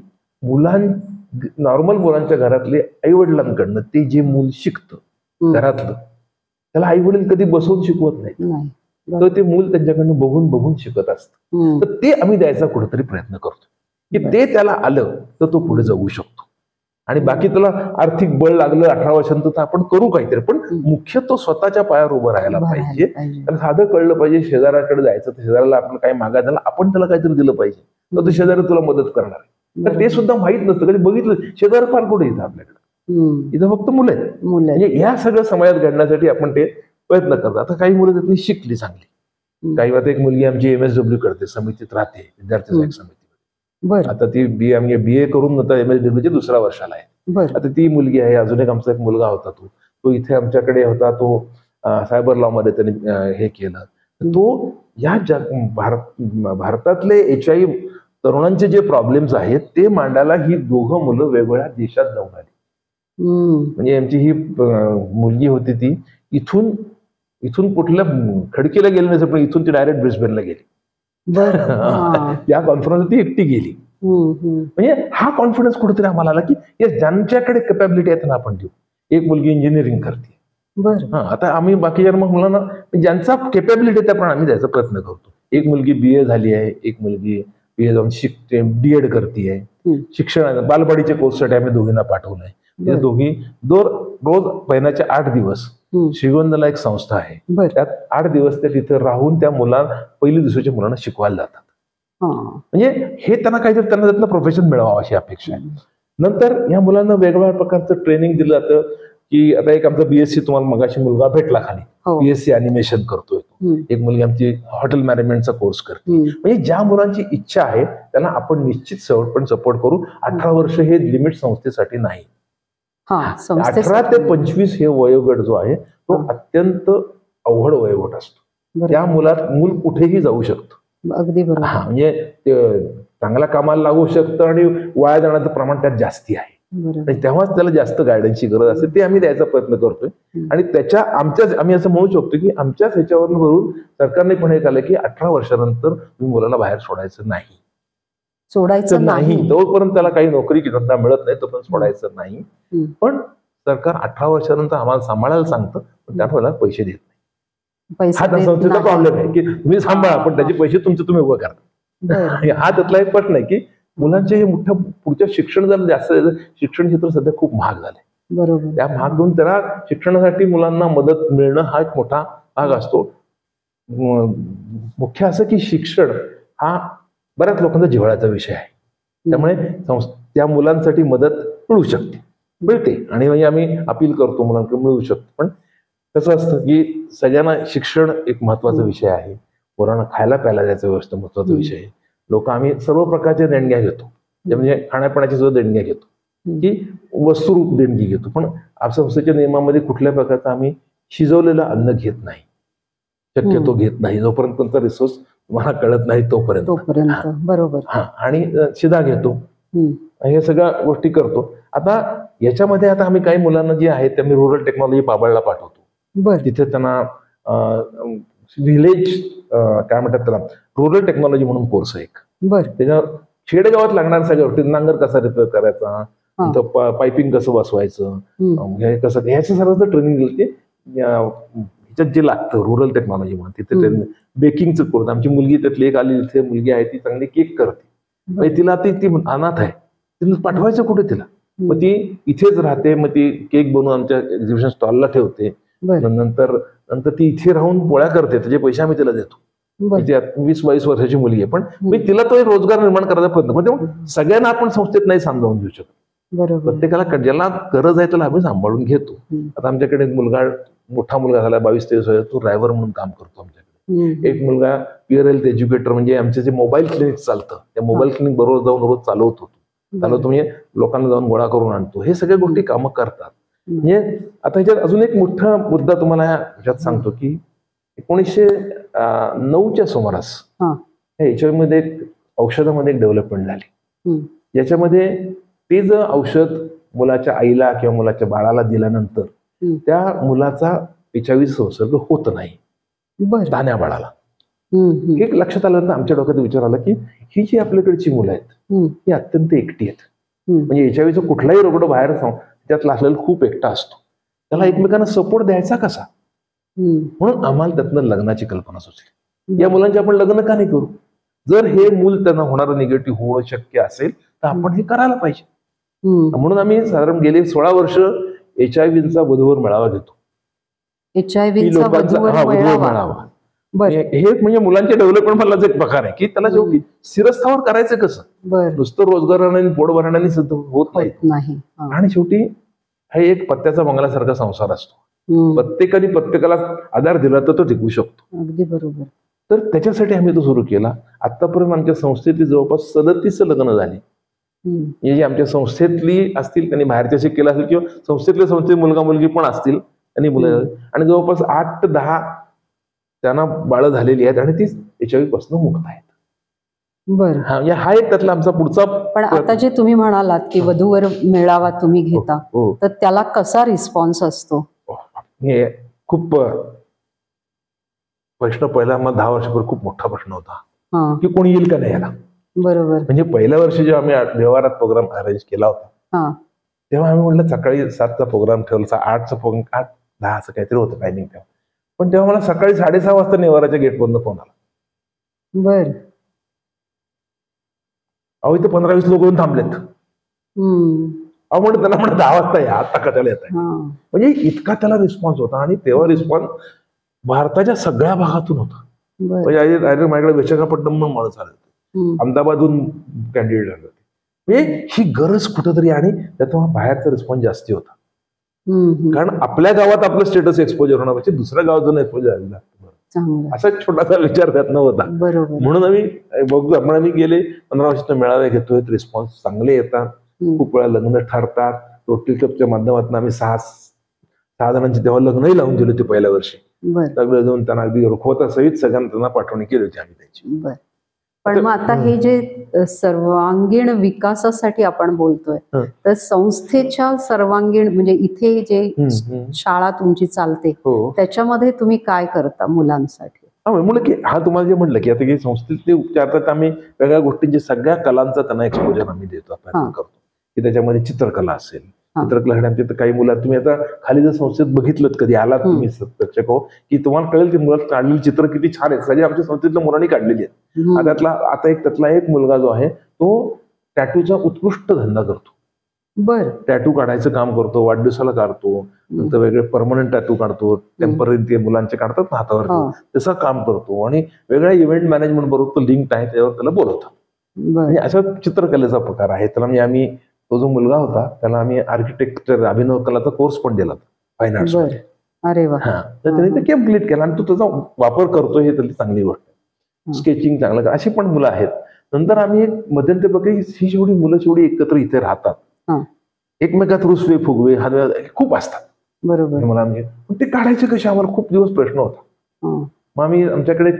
नॉर्मल मुलांच्या घरातले आई वडिलांकडनं ते जे मूल शिकतं घरातलं, त्याला आई वडील कधी बसवून शिकवत नाही, तर ते मूल त्यांच्याकडनं बघून बघून शिकत असतं. तर ते आम्ही द्यायचा कुठेतरी प्रयत्न करतो की ते त्याला आलं तर तो पुढे जाऊ शकतो. आणि बाकी तुला आर्थिक बळ लागलं 18 वर्षांत तर आपण करू काहीतरी, पण मुख्य तो स्वतःच्या पायावर उभं राहायला पाहिजे. तर साधं कळलं पाहिजे, शेजाऱ्याकडे जायचं तर शेजाऱ्याला आपण काही मागायचं झालं आपण त्याला काहीतरी दिलं पाहिजे, तर तो शेजारी तुला मदत करणार आहे. तर ते सुद्धा माहित नसतं, कधी बघितलं शेजारी फार कुठे येतं आपल्याकडे, इथं फक्त मुलं आहेत. म्हणजे ह्या सगळं समाजात घडण्यासाठी आपण ते प्रयत्न करतो. आता काही मुलं त्यातली शिकली चांगली, काही आता एक मुलगी आमची MSW करते, समितीत राहते, विद्यार्थी सहाय्यक समितीमध्ये. आता ती BA करून आता MSW दुसऱ्या वर्षाला आहे. आता ती मुलगी आहे. अजून एक आमचा एक मुलगा होता, तो इथे आमच्याकडे होता, तो सायबर लॉ मध्ये त्यांनी हे केलं. तो या भारतातले HIV तरुणांचे जे प्रॉब्लेम्स आहेत ते मांडायला ही दोघं मुलं वेगवेगळ्या देशात जाऊन आली. म्हणजे आमची ही मुलगी होती, ती इथून कुठल्या खडकीला गेली नसेल, पण इथून ती डायरेक्ट ब्रिस्बेनला गेली. या कॉन्फरन्सला ती एकटी गेली. म्हणजे हा कॉन्फिडन्स कुठेतरी आम्हाला आला की ज्यांच्याकडे कॅपॅबिलिटी आहे त्यांना आपण देऊ. एक मुलगी इंजिनिअरिंग करते. आता आम्ही बाकीच्या मग मुलांना ज्यांचा कॅपॅबिलिटी आहे त्याप्रमाणे आम्ही द्यायचा प्रयत्न करतो. एक मुलगी BA झाली आहे, एक मुलगी BA जाऊन शिकते, DED करते. शिक्षण बालवाडीचे कोर्ससाठी आम्ही दोघींना पाठवलंय. त्या दोघी रोज महिन्याचे 8 दिवस श्रीगोंद्याला एक संस्था आहे, त्यात 8 दिवस ते तिथे राहून त्या पहिली दुसरीच्या मुलांना शिकवायला जातात. म्हणजे हे त्यांना काहीतरी त्यांना त्यातलं प्रोफेशन मिळावं अशी अपेक्षा आहे. नंतर या मुलांना वेगवेगळ्या प्रकारचं ट्रेनिंग दिलं जातं की आता एक आमचा BSc तुम्हाला मगाशी मुलगा भेटला खाली, BSc ॲनिमेशन करतोय. एक मुलगी आमची हॉटेल मॅनेजमेंटचा कोर्स करते. म्हणजे ज्या मुलांची इच्छा आहे त्यांना आपण निश्चित सपोर्ट करू. 18 वर्ष हे लिमिट संस्थेसाठी नाही. 18 ते 25 हे वयोगट जो आहे तो अत्यंत अवघड वयोगट असतो. त्या मूल कुठेही जाऊ शकतो. अगदी बरोबर. म्हणजे चांगल्या कामाला लागू शकतं आणि वाया जाण्याचं प्रमाण त्यात जास्ती आहे. तेव्हाच त्याला जास्त गायडन्सची गरज असते. ते आम्ही द्यायचा प्रयत्न करतोय. आणि आम्ही असं म्हणू शकतो की आमच्याच ह्याच्यावरून भरून सरकारने पण हे केलं की 18 वर्षानंतर तुम्ही मुलाला बाहेर सोडायचं नाही. तोपर्यंत त्याला काही नोकरी धंदा मिळत नाही तोपर्यंत सोडायचं नाही. पण सरकार 18 वर्षानंतर आम्हाला सांभाळायला सांगतं, पण त्यात पैसे देत नाही. हा त्या संस्थेचा प्रॉब्लेम आहे की तुम्ही सांभाळा पण त्याचे पैसे तुम्ही उभं करा. हा त्यातला एक प्रश्न आहे की मुलांचे हे मोठ्या पुढच्या शिक्षण जर जास्त शिक्षण क्षेत्र सध्या खूप महाग झालंय. बरोबर. त्या महाग घेऊन त्याला शिक्षणासाठी मुलांना मदत मिळणं हा एक मोठा भाग असतो. मुख्य असं की शिक्षण हा बऱ्याच लोकांचा जिव्हाळ्याचा विषय आहे. त्यामुळे त्या मुलांसाठी मदत मिळते आणि म्हणजे आम्ही अपील करतो मुलांकडे मिळू शकतो. पण कसं असतं की सगळ्यांना शिक्षण एक महत्वाचा विषय आहे. पोरांना खायला प्यायला द्यायचा व्यवस्था महत्वाचा विषय आहे. आम्ही सर्व प्रकारच्या देणग्या घेतो, म्हणजे खाण्यापिण्याची सुद्धा देणग्या घेतो की वस्तुरूप देणगी घेतो. पण संस्थेच्या नियमामध्ये कुठल्या प्रकारचं आम्ही शिजवलेलं अन्न घेत नाही, शक्यतो घेत नाही जोपर्यंत कोणता रिसोर्स तुम्हाला कळत नाही तोपर्यंत. बरोबर. आणि शिदा घेतो, हे सगळ्या गोष्टी करतो. आता याच्यामध्ये आता आम्ही काही मुलांना जे आहेत ते आम्ही रुरल टेक्नॉलॉजी पाबळला पाठवतो. तिथे त्यांना व्हिलेज काय म्हणतात त्याला रुरल टेक्नॉलॉजी म्हणून कोर्स आहे एक. त्याच्या खेडेगावात लागणाऱ्या सगळ्या गोष्टी, नांगर कसा रिपेअर करायचा, पायपिंग कसं बसवायचं, कसं ह्याचं सर्व ट्रेनिंग दिलं. ते ह्याच्यात जे लागतं रुरल टेक्नॉलॉजी म्हणून तिथे ट्रेनिंग. बेकिंगचं कोर्स आमची मुलगी त्यातली एक आली, इथे मुलगी आहे ती चांगली केक करते. तिला ती अनाथ आहे, तिला पाठवायचं कुठे तिला, मग ती इथेच राहते. मग ती केक बनवून आमच्या एक्झिबिशन स्टॉलला ठेवते. नंतर ती इथे राहून पोळ्या करते, त्याचे पैसे आम्ही तिला देतो. 20-22 वर्षाची मुलगी आहे, पण मी तिला तो रोजगार निर्माण करायचा प्रयत्न करतो. सगळ्यांना आपण संस्थेत नाही समजावून देऊ शकतो. प्रत्येकाला ज्याला गरज आहे त्याला आम्ही सांभाळून घेतो. आता आमच्याकडे मोठा मुलगा झाला 22-23 वर्ष, तो ड्रायव्हर म्हणून काम करतो आमच्याकडे. एक मुलगा प्युअर हेल्थ एज्युकेटर, म्हणजे आमचे जे मोबाईल क्लिनिक चालतं त्या मोबाईल क्लिनिक बरोबर जाऊन रोज चालवतो म्हणजे लोकांना जाऊन गोळा करून आणतो. हे सगळ्या गोष्टी कामं करतात. म्हणजे आता ह्याच्यात अजून एक मोठा मुद्दा तुम्हाला ह्याच्यात सांगतो की 1909च्या सुमारास ह्याच्यामध्ये औषधामध्ये एक डेव्हलपमेंट झाली. याच्यामध्ये ते जर औषध मुलाच्या आईला किंवा मुलाच्या बाळाला दिल्यानंतर त्या मुलाचा HIV संसर्ग होत नाही तान्या बाळाला. हे लक्षात आल्यानंतर आमच्या डोक्यात विचार आला की ही जी आपल्याकडची मुलं आहेत ही अत्यंत एकटी आहेत. म्हणजे HIVचा कुठलाही रुग्ण बाहेर त्यातला असलेला खूप एकटा असतो, त्याला एकमेकांना सपोर्ट द्यायचा कसा. म्हणून आम्हाला त्यातनं लग्नाची कल्पना सुचली. या मुलांचे आपण लग्न का नाही करू. जर हे मूल त्यांना होणारं निगेटिव्ह होणं शक्य असेल तर आपण हे करायला पाहिजे. म्हणून आम्ही साधारण गेली 16 वर्ष HIV-चा वधूवर मेळावा घेतो. HIV-चा वधूवर मेळावा. हे म्हणजे मुलांच्या डेव्हलपमेंट मधलाच एक प्रकार आहे की त्याला शेवटी शिरस्थावर करायचं कसं, नुसतं रोजगाराने पोट भरण्याने सुद्धा होत नाही. आणि शेवटी हा एक पत्त्याचा बंगल्यासारखा संसार असतो. प्रत्येकाने प्रत्येकाला आधार दिला तर तो टिकू शकतो. अगदी बरोबर. तर त्याच्यासाठी आम्ही तो सुरू केला. आतापर्यंत आमच्या संस्थेतली जवळपास 37 लग्न झाली. जी आमच्या संस्थेतली असतील त्यांनी बाहेरच्या केलं असेल किंवा संस्थेत मुलगा मुलगी पण असतील त्यांनी मुलं, आणि जवळपास 8 ते 10 त्यांना बाळ झालेली आहेत आणि ती HIV पासून मुक्त आहेत. बरं. हा एक त्यातला आमचा पुढचा. पण आता जे तुम्ही म्हणालात की वधूवर मेळावा तुम्ही घेता, तर त्याला कसा रिस्पॉन्स असतो? हे खूप प्रश्न पहिला मग 10 वर्षापूर्वी खूप मोठा प्रश्न होता की कोणी येईल का नाही याला. बरोबर. म्हणजे पहिल्या वर्षी जेव्हा आम्ही व्यवहारात प्रोग्राम अरेंज केला होता तेव्हा आम्ही म्हटलं सकाळी 7चा प्रोग्राम ठेवला, 8चा प्रोग्राम, 8-10 असं काहीतरी होतं टायमिंग तेव्हा. पण तेव्हा मला सकाळी 6:30 वाजता नेवाराच्या गेटमधून फोन आला. बर. अहो इथे 15-20 लोक येऊन थांबलेत. अहो म्हणत त्यांना म्हणत 10 वाजता या, आता कशाला येत आहे. म्हणजे इतका त्याला रिस्पॉन्स होता. आणि तेव्हा रिस्पॉन्स भारताच्या सगळ्या भागातून होता. म्हणजे माझ्याकडे विशाखापट्टणम म्हणून माणूस आले होते, अहमदाबादहून कॅन्डिडेट आले होते. म्हणजे ही गरज कुठंतरी, आणि त्याचा बाहेरचा रिस्पॉन्स जास्ती होता. कारण आपल्या गावात आपलं स्टेटस एक्सपोजर होण्यापेक्षा दुसऱ्या गावात जाऊन एक्सपोजर झालं, असा एक छोटासा विचार त्यात नव्हता. म्हणून आम्ही बघतो आपण आम्ही गेले 15 वर्षाचे मेळावे घेतोय, रिस्पॉन्स चांगले येतात. खूप वेळा लग्न ठरतात. रोटरी क्लबच्या माध्यमातून आम्ही 6 जणांची तेव्हा लग्नही लावून दिले होते पहिल्या वर्षी. सगळे जाऊन त्यांना अगदी रुखवता सहित सगळ्यांना त्यांना पाठवणी केली होती आम्ही त्याची. पण मग आता हे जे सर्वांगीण विकासासाठी आपण बोलतोय, तर संस्थेच्या सर्वांगीण म्हणजे इथे जे शाळा तुमची चालते त्याच्यामध्ये तुम्ही काय करता मुलांसाठी? म्हणलं की हा तुम्हाला जे म्हटलं की आता की संस्थेतले उपचार आम्ही वेगळ्या गोष्टींची सगळ्या कलांचा त्यांना एक्सपोजर आम्ही देतो, प्रयत्न करतो. की त्याच्यामध्ये चित्रकला असेल, चित्रकला आमच्या काही मुलं, तुम्ही आता खाली जर संस्थेत बघितलं कधी आलात तुम्ही प्रेक्षक हो, की तुम्हाला कळेल की मुलात काढलेली चित्र किती छान आहेत. सगळे आमच्या संस्थेतल्या मुलांनी काढलेली आहेत. त्यातला एक मुलगा जो आहे तो टॅटूचा उत्कृष्ट धंदा करतो. बर. टॅटू काढायचं काम करतो, वाढदिवसाला काढतो, नंतर वेगळे परमनंट टॅटू काढतो, टेम्पररी ते मुलांचे काढतात ना हातावर, तसं काम करतो. आणि वेगळ्या इव्हेंट मॅनेजमेंट बरोबर तो लिंक आहे, त्यावर त्याला बोलवतो. म्हणजे अशा चित्रकलेचा प्रकार आहे. त्याला म्हणजे आम्ही तो जो मुलगा होता त्याला आम्ही आर्किटेक्चर अभिनव कलाचा कोर्स पण दिला फाईन आर्ट्स. अरे वा. तर त्याने ते कम्प्लीट केला आणि तो त्याचा वापर करतो, हे त्याची चांगली गोष्ट आहे. स्केचिंग चांगलं, अशी पण मुलं आहेत. नंतर आम्ही एक मध्यंतरी बघितली, ही जेवढी मुलं जेवढी एकत्र इथे राहतात, एकमेकात रुसवे फुगवे हादवे खूप असतात. बरोबर. मला म्हणजे ते काढायचे कसे, आम्हाला खूप दिवस प्रश्न होता. मग आम्ही आमच्याकडे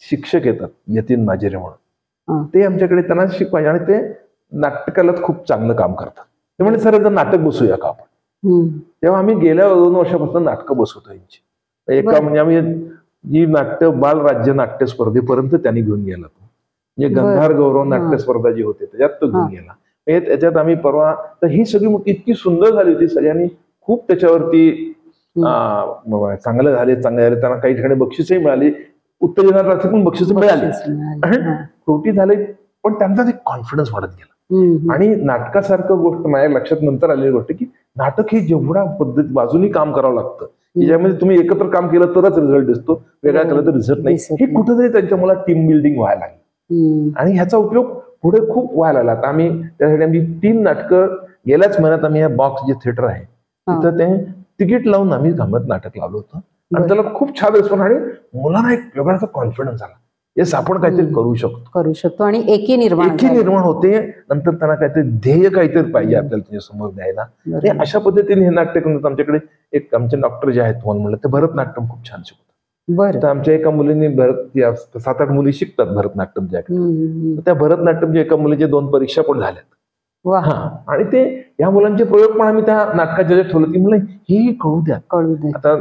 शिक्षक येतात, यतीन माजिरे म्हणून, ते आमच्याकडे त्यांना शिकवायचे आणि ते नाटकालाच खूप चांगलं काम करतात. ते म्हणजे सर एकदा नाटक बसूया का आपण. तेव्हा आम्ही गेल्या 2 वर्षापासून नाटकं बसवतो यांची. एका म्हणजे आम्ही जी नाट्य बाल राज्य नाट्य स्पर्धेपर्यंत त्यांनी घेऊन गेला. म्हणजे गंधार गौरव नाट्य स्पर्धा जी होते त्याच्यात तो घेऊन गेला. त्याच्यात आम्ही परवा, तर ही सगळी मोठी इतकी सुंदर झाली होती, सगळ्यांनी खूप त्याच्यावरती चांगले झाले. त्यांना काही ठिकाणी बक्षीसही मिळाली, उत्तेजनार्थी पण बक्षीस मिळाली, शेवटी झाले. पण त्यांचा एक कॉन्फिडन्स वाढत गेला. आणि नाटकासारखं गोष्ट माझ्या लक्षात नंतर आलेली गोष्ट की नाटक हे जेवढा पद्धत बाजूनी काम करावं लागतं, ज्यामध्ये तुम्ही एकत्र काम केलं तरच रिझल्ट दिसतो, वेगळा केला तर रिझल्ट नाही. हे कुठेतरी त्यांच्या मला टीम बिल्डिंग व्हायला लागली आणि ह्याचा उपयोग पुढे खूप व्हायला लागला. आता त्यासाठी आम्ही 3 नाटकं गेल्याच महिन्यात आम्ही हे बॉक्स जे थिएटर आहे तिथं ते तिकीट लावून आम्ही गंमत नाटक लावलं होतं आणि त्याला खूप छान रिस्पॉन्स आणि मुलांना एक वेगळाचा कॉन्फिडन्स आला, येस आपण काहीतरी करू शकतो आणि एकी निर्माण होते. नंतर त्यांना काहीतरी ध्येय काहीतरी पाहिजे आपल्याला त्याच्या समोर द्यायला. अशा पद्धतीने हे नाट्य करून आमच्याकडे एक आमचे डॉक्टर जे आहेत तुम्हाला म्हणलं ते भरतनाट्यम खूप छान शिकवतात. तर आमच्या एका मुलीने 7-8 मुली शिकतात भरतनाट्यमच्या. त्या भरतनाट्यमच्या एका मुलीच्या 2 परीक्षा पण झाल्यात. आणि ते या मुलांचे प्रयोग पण आम्ही त्या नाटकाच्या ठेवलं की मुलं हे कळू द्या. आता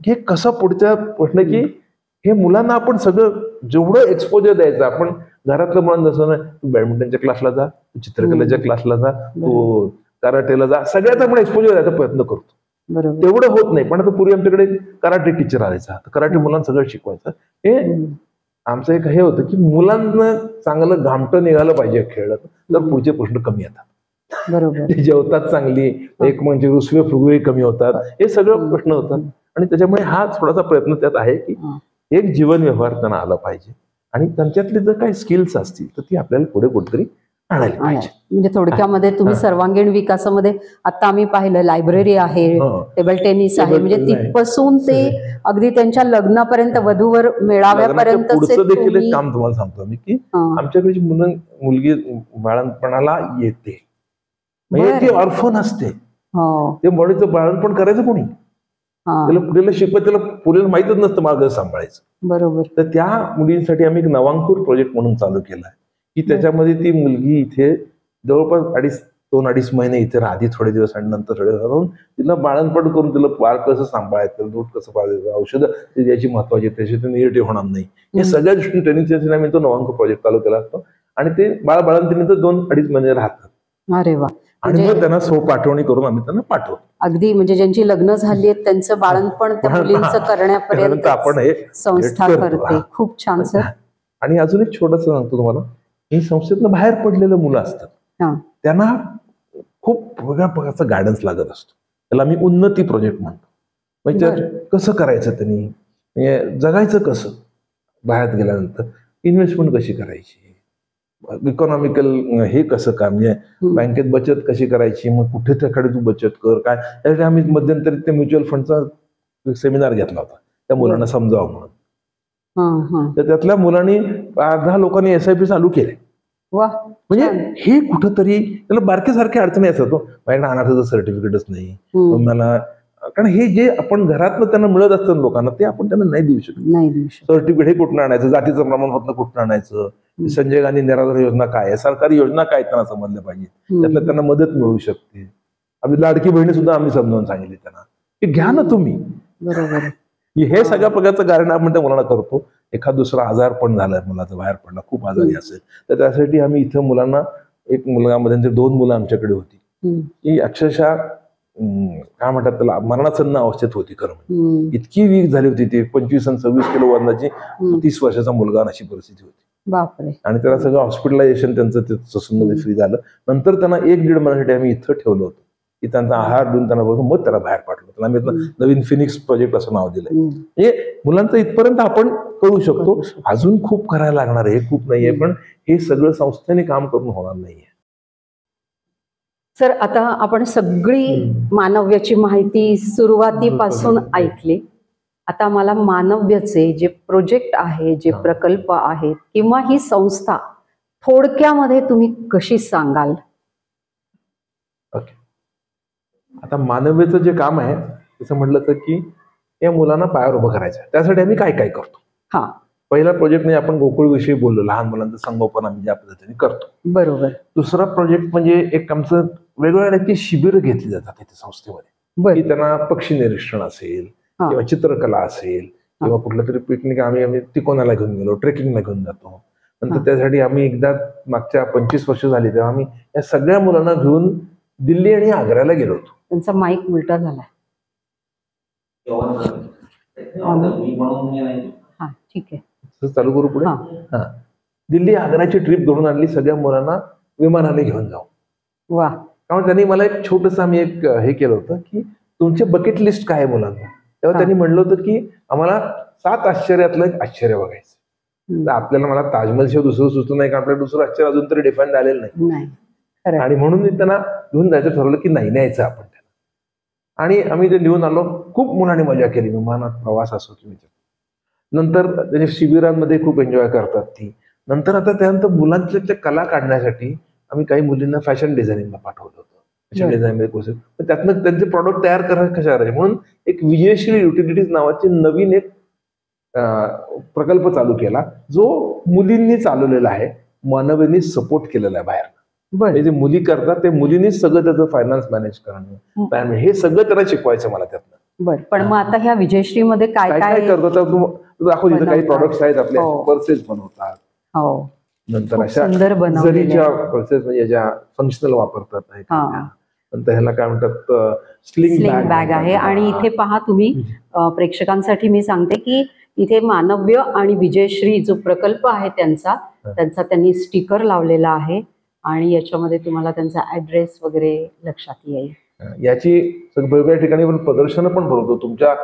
हे कसं पुढच्या प्रश्न की हे मुलांना आपण सगळं जेवढं एक्सपोजर द्यायचं, आपण घरातलं मुलांना जसं ना, तू बॅडमिंटनच्या क्लासला जा, तू चित्रकलेच्या क्लासला जा, तू कराटेला जा, सगळ्याचा आपण एक्सपोजर द्यायचा प्रयत्न करतो. तेवढं होत नाही. पण आता पूर्वी आमच्याकडे कराटे टीचर आलायचा, कराटे मुलांना सगळं शिकवायचं. हे आमचं एक हे होतं की मुलांना चांगलं घामटं निघालं पाहिजे खेळलं तर पुढचे प्रश्न कमी येतात. बरोबर. ते जेवतात चांगली, एक म्हणजे रुसवे फुगवे कमी होतात, हे सगळं प्रश्न होतात. आणि त्याच्यामुळे हा थोडासा प्रयत्न त्यात आहे की एक जीवन व्यवहार त्यांना आला पाहिजे आणि त्यांच्यातले जर काही स्किल्स असतील तर ती आपल्याला पुढे कुठेतरी आणायला पाहिजे. म्हणजे थोडक्यामध्ये तुम्ही सर्वांगीण विकासामध्ये आता आम्ही पाहिलं लायब्ररी आहे, टेबल टेनिस आहे, म्हणजे तिथपासून ते अगदी त्यांच्या लग्नापर्यंत वधूवर मेळाव्यापर्यंत देखील एक काम तुम्हाला सांगतो मी की आमच्याकडे मुलगी बाळणपणाला येते म्हणजे ती ऑर्फन असते, ते मुलीचं बाळणपण करायचं कोणी, त्याला पुढे शिकवत, त्याला पुढे माहितच नसतं मला कसं सांभाळायचं. बरोबर. तर त्या मुलींसाठी आम्ही एक नवांकुर प्रोजेक्ट म्हणून चालू केला की त्याच्यामध्ये ती मुलगी इथे जवळपास 2-2.5 महिने इथे राहते, थोडे दिवस आणि नंतर थोडे दिवस राहून तिला बाळणपण करून तिला बाळ कसं सांभाळायचं, दूध कसं पाळायचं, औषधं ज्याची महत्वाची त्याच्यातून निगेटिव्ह होणार नाही, हे सगळ्या दृष्टीने ट्रेनिंग आम्ही तो नवांकुर प्रोजेक्ट चालू केला असतो. आणि ते बाळंतीनंतर 2-2.5 महिने राहतात. अरे वा. आणि मग त्यांना पाठवणी करून आम्ही त्यांना पाठवतो. अगदी म्हणजे ज्यांची लग्न झाली आहेत त्यांचं बाळंतपण त्या मुलींचं करण्यापर्यंत आपण हे संस्था करते. खूप छान सर. आणि अजून एक छोटंसं सांगतो तुम्हाला, ही संस्थेतनं बाहेर पडलेलं मुलं असतात, त्यांना खूप वेगळ्या प्रकारचा गायडन्स लागत असतो. त्याला आम्ही उन्नती प्रोजेक्ट म्हणतो. म्हणजे कसं करायचं, त्यांनी म्हणजे जगायचं कसं, बाहेर गेल्यानंतर इन्व्हेस्टमेंट कशी करायची, इकॉनॉमिकल हे कसं काम, म्हणजे बँकेत बचत कशी करायची, मग कुठे त्याकडे तू बचत कर काय, त्यासाठी आम्ही मध्यंतरी ते म्युच्युअल फंडचा सेमिनार घेतला होता त्या मुलांना समजावं म्हणून. तर त्यातल्या मुलांनी 10 लोकांनी SIP चालू केले. म्हणजे हे कुठंतरी त्याला बारक्यासारख्या अडचणी असतात. माझ्याकडे अनाथाचं सर्टिफिकेटच नाही, मला, कारण हे जे आपण घरातनं त्यांना मिळत असतं लोकांना ते आपण त्यांना नाही देऊ शकत. सर्टिफिकेट हे कुठून आणायचं, जातीचं प्रमाणपत्र कुठून आणायचं, संजय गांधी निराधार योजना काय आहे, सरकारी योजना काय त्यांना समजल्या पाहिजे, त्यातल्या त्यांना मदत मिळू शकते. आम्ही लाडकी बहिणी सुद्धा आम्ही समजावून सांगितली त्यांना की घ्या ना तुम्ही. बरोबर. हे सगळ्या प्रकारचं कारण आपण त्या मुलांना करतो. एखाद दुसरा आजार पण झालाय, मुलाचा बाहेर पडला, खूप आजारी असेल तर त्यासाठी आम्ही इथं मुलांना, एक मुलगा मध्ये 2 मुलं आमच्याकडे होती, की अक्षरशः काय म्हणतात त्याला मरणासन्न अवस्थेत होती. खरं इतकी वीक झाली होती ती, 25 आणि 26 किलो वजनाची, 30 वर्षाचा मुलगा अशी परिस्थिती होती. बापरे. आणि त्याला सगळं हॉस्पिटलायझेशन त्यांचं फ्री झालं. नंतर त्यांना 1-1.5 महिन्यासाठी आम्ही इथं ठेवलं होतं की त्यांचा आहार देऊन त्यांना बघून मग त्याला बाहेर पाठवलं. त्याला आम्ही नवीन फिनिक्स प्रोजेक्ट असं नाव दिलंय. म्हणजे मुलांचं इथपर्यंत आपण करू शकतो. अजून खूप करायला लागणार आहे, खूप नाहीये, पण हे सगळं संस्थेने काम करून होणार नाहीये. सर, आता आपण सगळी मानव्याची माहिती सुरुवातीपासून ऐकली. आता मला मानव्याचे जे प्रोजेक्ट आहे, जे प्रकल्प आहेत किंवा ही संस्था थोडक्यामध्ये तुम्ही कशी सांगाल? ओके. आता मानव्याचं जे काम आहे तसं म्हटलं तर की या मुलांना पायावर उभं करायचं, त्यासाठी आम्ही काय काय करतो. पहिला प्रोजेक्ट म्हणजे आपण गोकुळ विषयी बोललो, लहान मुलांचं संगोपन आम्ही ज्या पद्धतीने करतो. बरोबर. दुसरा प्रोजेक्ट म्हणजे एक आमचं वेगवेगळ्या शिबिरं घेतली जातात इथे संस्थेमध्ये, की त्यांना पक्षी निरीक्षण असेल किंवा चित्रकला असेल किंवा कुठलं तरी पिकनिक, आम्ही तिकोनाला घेऊन गेलो, ट्रेकिंगला घेऊन जातो. नंतर त्यासाठी आम्ही एकदा मागच्या 25 वर्ष झाली तेव्हा आम्ही या सगळ्या मुलांना घेऊन दिल्ली आणि आग्र्याला गेलो होतो. त्यांचा माईक उलटा झालाय. ठीक आहे, चालू करू पुढे. दिल्ली आग्राची ट्रिप घडून आणली, सगळ्या मुलांना विमानाने घेऊन जाऊ. वा. कारण त्यांनी मला एक छोटस आम्ही एक हे केलं होतं की तुमचे बकेट लिस्ट काय आहे मुलांना. तेव्हा त्यांनी म्हणलं होतं की आम्हाला 7 आश्चर्यातलं एक आश्चर्य बघायचं. तर आपल्याला, मला ताजमहल शिवाय दुसरं सुचलं नाही, कारण आपल्याला दुसरं आश्चर्य अजून तरी डिफाईन झालेलं नाही. आणि म्हणून मी त्यांना घेऊन जायचं ठरवलं की नाही न्यायचं आपण त्यांना. आणि आम्ही ते घेऊन आलो. खूप मुलांनी मजा केली, विमानात प्रवास असो किंवा नंतर त्याच्या शिबिरांमध्ये खूप एन्जॉय करतात ती. नंतर आता त्यानंतर मुलांच्या कला काढण्यासाठी आम्ही काही मुलींना फॅशन डिझायनिंगला पाठवलं होतं. फॅशन डिझायनिंग कोर्सेस, त्यातनं त्यांचे प्रॉडक्ट तयार कशा करायचे म्हणून एक विजयश्री युटिलिटीज नावाची नवीन एक प्रकल्प चालू केला, जो मुलींनी चालवलेला आहे, मानवींनी सपोर्ट केलेला आहे. बाहेर जे मुली करतात ते मुलींनीच सगळं त्याचं फायनान्स मॅनेज करणं, हे सगळं त्यांना शिकवायचं मला त्यातनं. पण मग आता ह्या विजयश्री मध्ये काय काय करतो दाखव. तिथे काही प्रॉडक्ट्स आहेत आपले, पर्सेस बनवतात, नंतर अशा जरीच्या पर्सेस म्हणजे ज्या फंक्शनल वापरतात. नंतर ह्याला काय म्हणतात, स्लिंग बॅग आहे. आणि इथे पहा तुम्ही, प्रेक्षकांसाठी मी सांगते की इथे मानव्य आणि विजयश्री जो प्रकल्प आहे त्यांचा त्यांनी स्टिकर लावलेला आहे. आणि याच्यामध्ये तुम्हाला त्यांचा ऍड्रेस वगैरे लक्षात येईल. याची वेगवेगळ्या ठिकाणी पण प्रदर्शनं पण भरवतो. तुमच्या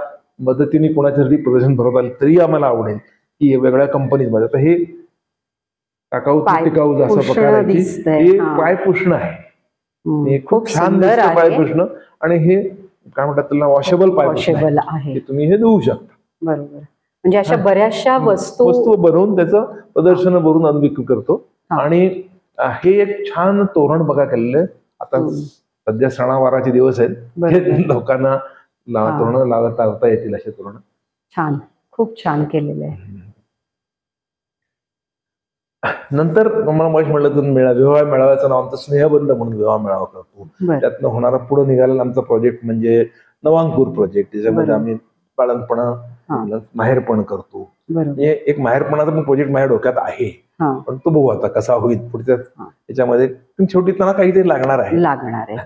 मदतीने कोणाच्यासाठी प्रदर्शन भरवत आले तरी आम्हाला आवडेल की वेगळ्या कंपनीजमध्ये. आता हे टाकाऊ टिकाऊ असा प्रकार आहे की हे पाय पुसणं आहे. हे खूप छान दिसतं पाय पुसणं आणि हे काय म्हणतात त्याला वॉशेबल पाय पुसणं आहे. तुम्ही हे धुवू शकता. बरोबर. म्हणजे अशा बऱ्याचशा वस्तू बनवून त्याचं प्रदर्शन भरून आम्ही विक्री करतो. आणि हे एक छान तोरण बघा केलेलं. आता सध्या सणावाराचे दिवस आहेत, लोकांना तोरण लावता येतील असे तोरण. छान, खूप छान केलेलं आहे. नंतर मला मग म्हटलं तर विवाह मेळाव्याचं नाव आमचं स्नेहबंध म्हणून विवाह मेळावा करतो. त्यातनं होणारा पुढे निघालेला आमचा प्रोजेक्ट म्हणजे नवांकुर प्रोजेक्ट. त्याच्यामध्ये आम्ही बाळणपणा माहेरपण करतो. एक माहेरपणाचा पण प्रोजेक्ट माझ्या डोक्यात आहे, पण तो बघू आता कसा होईल पुढच्या याच्यामध्ये. शेवटी त्यांना काहीतरी लागणार आहे.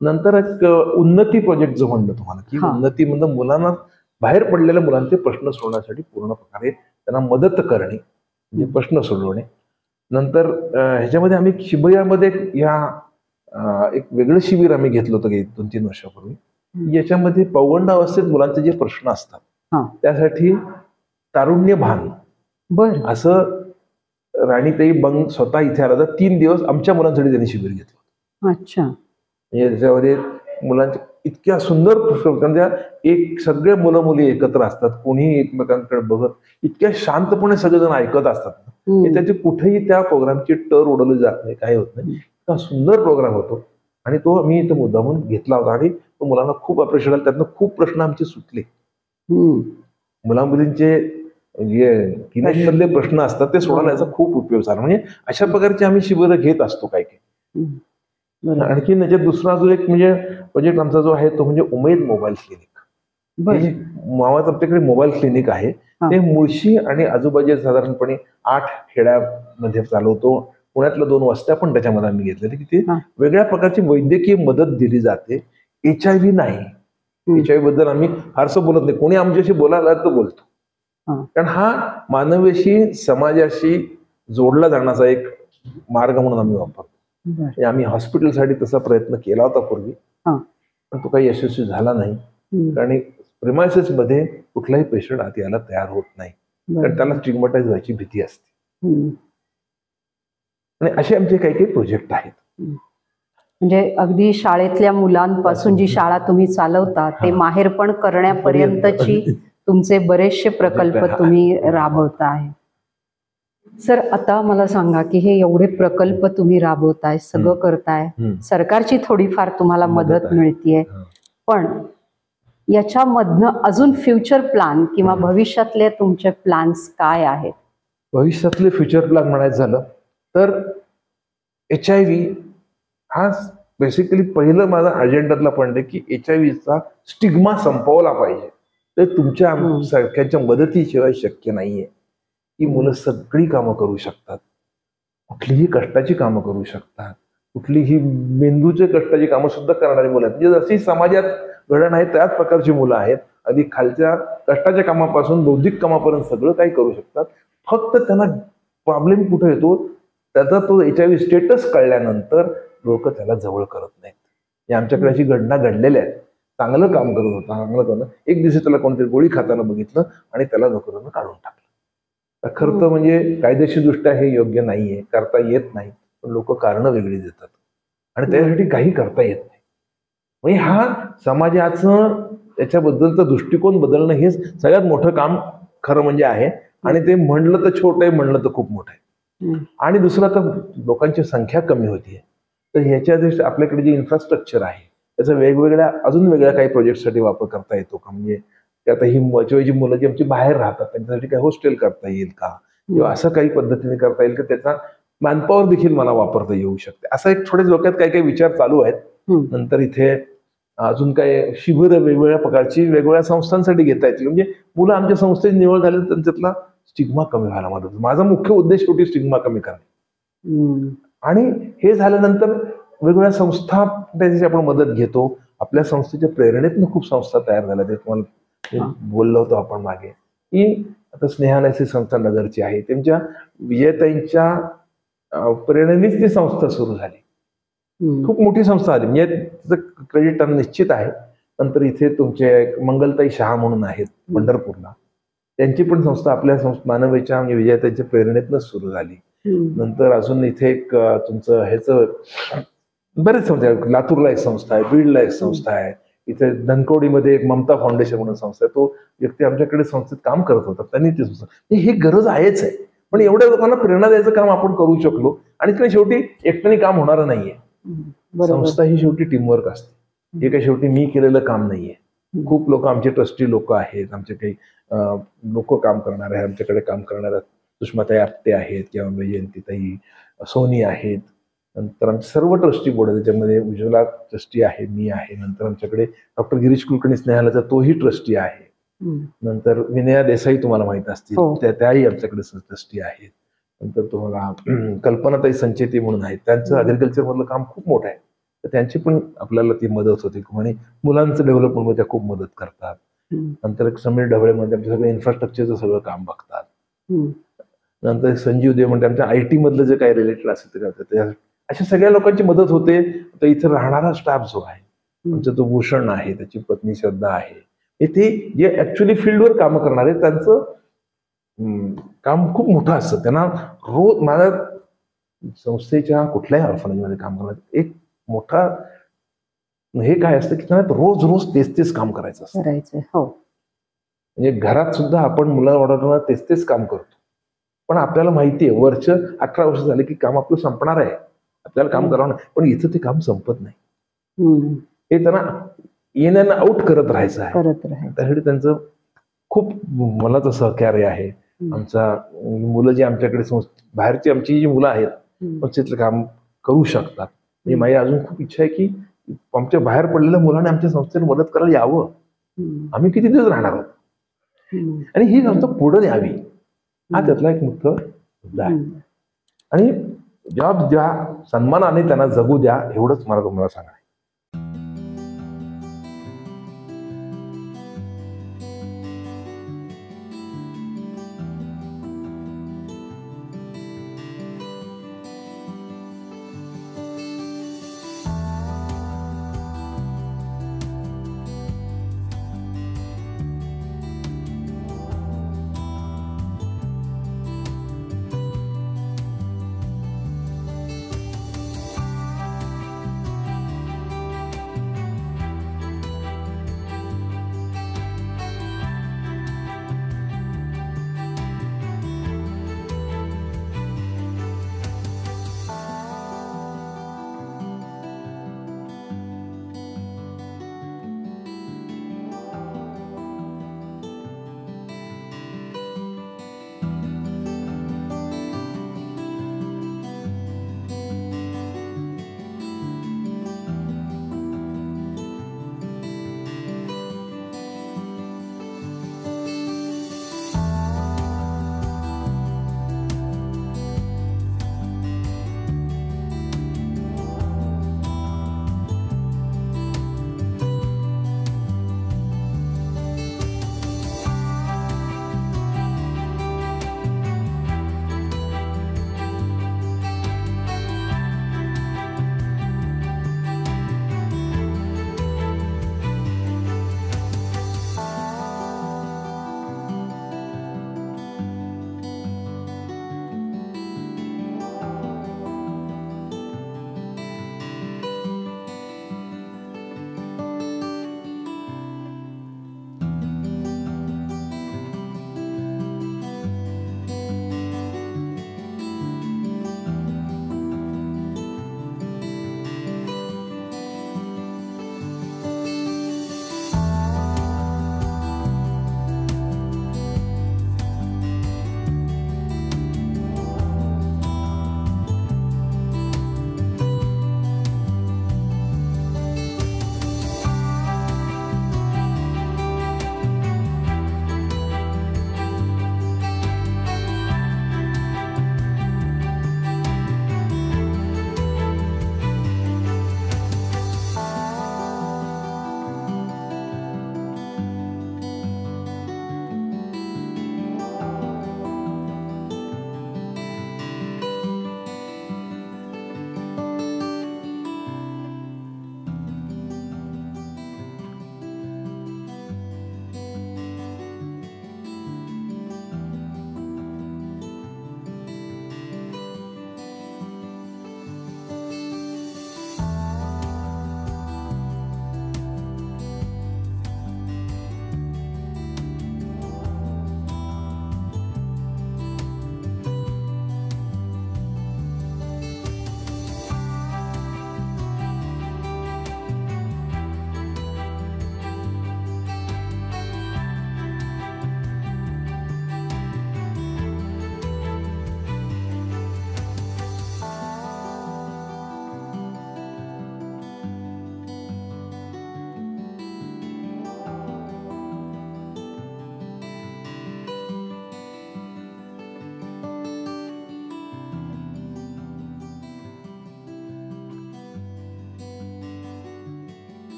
नंतर एक उन्नती प्रोजेक्ट जो म्हणलं तुम्हाला की उन्नती म्हणजे मुलांना बाहेर पडलेल्या मुलांचे प्रश्न सोडवण्यासाठी पूर्ण प्रकारे त्यांना मदत करणे म्हणजे प्रश्न सोडवणे. नंतर ह्याच्यामध्ये आम्ही शिबिरामध्ये एक वेगळं शिबिर आम्ही घेतलं होतं 2-3 वर्षापूर्वी. याच्यामध्ये पौगंडावस्थेत मुलांचे जे प्रश्न असतात त्यासाठी तारुण्य भान असं राणीताई बंग स्वतः इथे आला तर 3 दिवस आमच्या मुलांसाठी त्यांनी शिबिर घेतलं. अच्छा. म्हणजे त्याच्यामध्ये मुलांच्या इतक्या सुंदर प्रश्न, एक सगळे मुलं मुली एकत्र असतात, कोणीही एकमेकांकडे बघत इतक्या शांतपणे सगळेजण ऐकत असतात. त्याची कुठेही त्या प्रोग्रामची टर उडवली जात नाही, काही होत नाही. इतका सुंदर प्रोग्राम होतो आणि तो मी इथं मुद्दामून घेतला होता आणि तो मुलांना खूप अप्रिशिएट आला. त्यातनं खूप प्रश्न आमचे सुटले. मुलामुलींचे मधले प्रश्न असतात ते सोडवण्याचा खूप उपयोग झाला. म्हणजे अशा प्रकारची आम्ही शिबिरं घेत असतो काही. आणखी याच्यात दुसरा जो एक म्हणजे प्रोजेक्ट आमचा जो आहे तो म्हणजे उमेद मोबाईल क्लिनिक. मावात आमच्याकडे मोबाईल क्लिनिक आहे. ते मुळशी आणि आजूबाजूला साधारणपणे 8 खेड्यामध्ये चालवतो. पुण्यातल्या 2 वस्त्या पण त्याच्यामध्ये आम्ही घेतलेल्या की ते वेगळ्या प्रकारची वैद्यकीय मदत दिली जाते. HIV नाही, HIV बद्दल आम्ही फारसं बोलत नाही. कोणी आमच्याशी बोलायला तर बोलतो, कारण हा मानवीशी समाजाशी जोडला जाण्याचा एक मार्ग म्हणून आम्ही वापरतो. आम्ही हॉस्पिटलसाठी तसा प्रयत्न केला होता पूर्वी, पण तो काही यशस्वी झाला नाही. कारण प्रिमायसिस मध्ये कुठलाही पेशंट आत यायला तयार होत नाही, कारण त्याला स्टिग्मॅटाइज व्हायची भीती असते. आणि असे आमचे काही काही प्रोजेक्ट आहेत. म्हणजे अगदी शाळेतल्या मुलांपासून जी शाळा तुम्ही चालवता ते माहेरपण करण्यापर्यंतची तुमचे बरेचसे प्रकल्प तुम्ही राबवता आहे. सर, आता मला सांगा की हे एवढे प्रकल्प तुम्ही राबवताय, सगळं करताय, सरकारची थोडीफार तुम्हाला मदत मिळतीये, पण याच्यामधनं अजून फ्युचर प्लॅन किंवा भविष्यातले तुमचे प्लॅन्स काय आहेत? भविष्यातले फ्युचर प्लॅन म्हणायचं झालं तर HIV हा बेसिकली पहिलं माझा अजेंडातला पॉईंट आहे की HIVचा स्टिग्मा संपवला पाहिजे. ते तुमच्या सारख्यांच्या मदतीशिवाय शक्य नाहीये. ही मुलं सगळी कामं करू शकतात, कुठलीही कष्टाची कामं करू शकतात, कुठलीही मेंदूचे कष्टाची कामं सुद्धा करणारी मुलं आहेत. म्हणजे जशी समाजात घडण आहे त्याच प्रकारची मुलं आहेत. आधी खालच्या कष्टाच्या कामापासून बौद्धिक कामापर्यंत सगळं काही करू शकतात. फक्त त्यांना प्रॉब्लेम कुठे येतो, त्याचा तो HIV स्टेटस कळल्यानंतर लोक त्याला जवळ करत नाहीत. आमच्याकडे अशी घटना घडलेल्या आहेत. चांगलं काम करत होता, चांगलं करणं, एक दिवशी त्याला कोणतरी गोळी खाताना बघितलं आणि त्याला नोकरीनं काढून टाकलं. खरं तर म्हणजे कायदेशीर दृष्ट्या हे योग्य नाहीये, करता येत नाही, पण लोक कारणं वेगळी देतात आणि त्यासाठी काही करता येत नाही. म्हणजे हा समाजाचं त्याच्याबद्दलचा दृष्टिकोन बदलणं हे सगळ्यात मोठं काम खरं म्हणजे आहे. आणि ते म्हणलं तर छोटं आहे, म्हणलं तर खूप मोठं आहे. आणि दुसरं तर लोकांची संख्या कमी होतीये, तर ह्याच्या दृष्टी आपल्याकडे जे इन्फ्रास्ट्रक्चर आहे त्याचा वेगवेगळ्या अजून वेगळ्या काही प्रोजेक्टसाठी वापर करता येतो का? म्हणजे आता ही जी मुलं जी आमची बाहेर राहतात त्यांच्यासाठी काही हॉस्टेल करता येईल का, किंवा असं काही पद्धतीने करता येईल की त्याचा मॅनपॉवर देखील मला वापरता येऊ शकते. असं एक थोडेच डोक्यात काही काही विचार चालू आहेत. नंतर इथे अजून काही शिबिर वेगवेगळ्या प्रकारची वेगवेगळ्या संस्थांसाठी घेता येतील. म्हणजे मुलं आमच्या संस्थेत निवड झाली तर त्यातला स्टिग्मा कमी व्हायला मदत. माझा मुख्य उद्देश शेवटी स्टिग्मा कमी करणे. आणि हे झाल्यानंतर वेगवेगळ्या संस्था त्याची आपण मदत घेतो. आपल्या संस्थेच्या प्रेरणेतून खूप संस्था तयार झाल्या. ते तुम्हाला बोललो होतो आपण मागे की आता स्नेहालयची संस्था नगरची आहे. त्यांच्या विजयताईंच्या प्रेरणेनेच ती संस्था सुरू झाली. खूप मोठी संस्था आली, म्हणजे तिचं क्रेडिट निश्चित आहे. नंतर इथे तुमचे मंगलताई शहा म्हणून आहेत पंढरपूरला, त्यांची पण संस्था आपल्या मानवेच्या म्हणजे विजयाताईच्या प्रेरणेतनंच सुरू झाली. नंतर अजून इथे एक तुमचं ह्याचं बरेच संस्था आहे. लातूरला एक संस्था आहे, बीडला एक संस्था आहे, इथे धनकवडीमध्ये एक ममता फाउंडेशन म्हणून संस्था आहे. तो व्यक्ती आमच्याकडे संस्थेत काम करत होता, त्यांनी ती संस्था. ही गरज आहेच आहे, पण एवढ्या लोकांना प्रेरणा द्यायचं काम आपण करू शकलो. आणि तिकडे शेवटी एकट्याने काम होणारं नाहीये. संस्था ही शेवटी टीमवर्क असते. हे काही शेवटी मी केलेलं काम नाहीये. खूप लोक आमचे ट्रस्टी लोक आहेत, आमचे काही लोक काम करणार आहेत, आमच्याकडे काम करणाऱ्या सुषमाताई आपटे आहेत किंवा जयंतीताई सोनी आहेत. नंतर आमचे सर्व ट्रस्टी बोर्ड आहे, त्याच्यामध्ये उज्ज्वला ट्रस्टी आहे, मी आहे. नंतर आमच्याकडे डॉक्टर गिरीश कुलकर्णी स्नेहालयाचा तोही ट्रस्टी आहे. नंतर विनया देसाई तुम्हाला माहित असतील, त्याही आमच्याकडे ट्रस्टी आहेत. नंतर तुम्हाला कल्पनाताई संचेती म्हणून आहेत, त्यांचं अग्रिकल्चर मधलं काम खूप मोठं आहे, तर त्यांची पण आपल्याला ती मदत होते. आणि मुलांचं डेव्हलपमेंट त्या खूप मदत करतात. नंतर समीर ढवळेमध्ये आमच्या सगळं इन्फ्रास्ट्रक्चरचं सगळं काम बघतात. नंतर संजीव देव म्हणजे आमच्या IT मधलं जे काही रिलेटेड असेल ते करतात. अशा सगळ्या लोकांची मदत होते. तर इथे राहणारा स्टाफ जो आहे, आमचा तो भूषण आहे, त्याची पत्नी श्रद्धा आहे, इथे जे ऍक्च्युली फील्डवर काम करणारे त्यांचं काम खूप मोठं असतं. त्यांना रोज माझ्या संस्थेच्या कुठल्याही ऑर्फनेजमध्ये काम करण्यात एक मोठा हे काय असतं की त्यांना रोज रोज तेच काम करायचं असतं. म्हणजे घरात सुद्धा आपण मुलं वाढवताना तेच काम करतो, पण आपल्याला माहिती आहे वर्ष 18 वर्ष झाले की काम आपलं संपणार आहे, आपल्याला काम करावं नाही. पण इथं ते काम संपत नाही. हे त्यांना येण्यानं आउट करत राहायचं आहे. त्यासाठी त्यांचं खूप मोलाचं सहकार्य आहे. आमचा मुलं जी आमच्याकडे बाहेरची आमची जी मुलं आहेत संस्थेतलं काम करू शकतात. म्हणजे माझी अजून खूप इच्छा आहे की आमच्या बाहेर पडलेल्या मुलांनी आमच्या संस्थेला मदत करायला यावं. आम्ही किती दिवस राहणार आहोत आणि ही संस्था पुढे न्यावी, हा त्यातला एक मुख्य मुद्दा आहे. आणि जॉब द्या, सन्मानाने त्यांना जगू द्या, एवढंच मला तुम्हाला सांगायचं.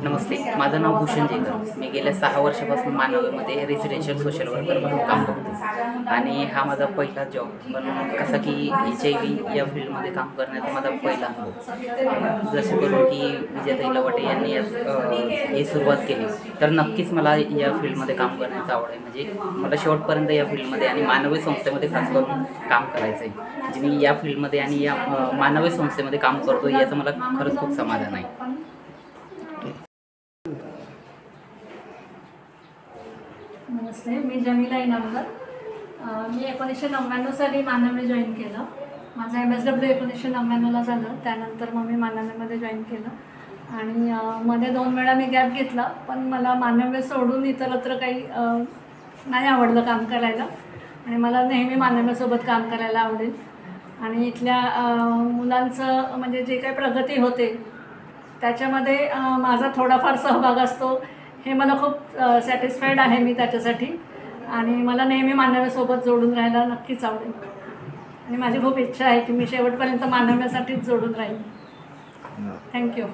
नमस्ते, माझं नाव भूषण जेकर. मी गेल्या 6 वर्षापासून मानवीमध्ये रेसिडेन्शियल सोशल वर्कर म्हणून काम करतो आणि हा माझा पहिला जॉब. पण कसा की HIV या फील्डमध्ये काम करण्याचा माझा पहिला अनुभव. जसं करून की विजयाताई लवाटे यांनी हे सुरुवात केली, तर नक्कीच मला या फील्डमध्ये काम करण्याचं आवड आहे. म्हणजे मला शेवटपर्यंत या फील्डमध्ये आणि मानवी संस्थेमध्ये खास करून काम करायचं आहे. म्हणजे मी या फील्डमध्ये आणि या मानवी संस्थेमध्ये काम करतो याचं मला खरंच खूप समाधान आहे. नमस्ते, मी जमीला इनामदार. मी 1999 साली मानवी जॉईन केलं. माझं MSW 1999ला झालं. त्यानंतर मग मी मानवीमध्ये जॉईन केलं आणि मध्ये 2 वेळा मी गॅप घेतला. पण मला मानवी सोडून इतरत्र काही नाही आवडलं काम करायला आणि मला नेहमी मानवीसोबत काम करायला आवडेल. आणि इथल्या मुलांचं म्हणजे जे काही प्रगती होते त्याच्यामध्ये माझा थोडाफार सहभाग असतो. हे मला खूप सॅटिस्फाईड आहे मी त्याच्यासाठी आणि मला नेहमी मानव्यासोबत जोडून राहायला नक्कीच आवडेल आणि माझी खूप इच्छा आहे की मी शेवटपर्यंत मानव्यासाठीच जोडून राहील. थँक्यू.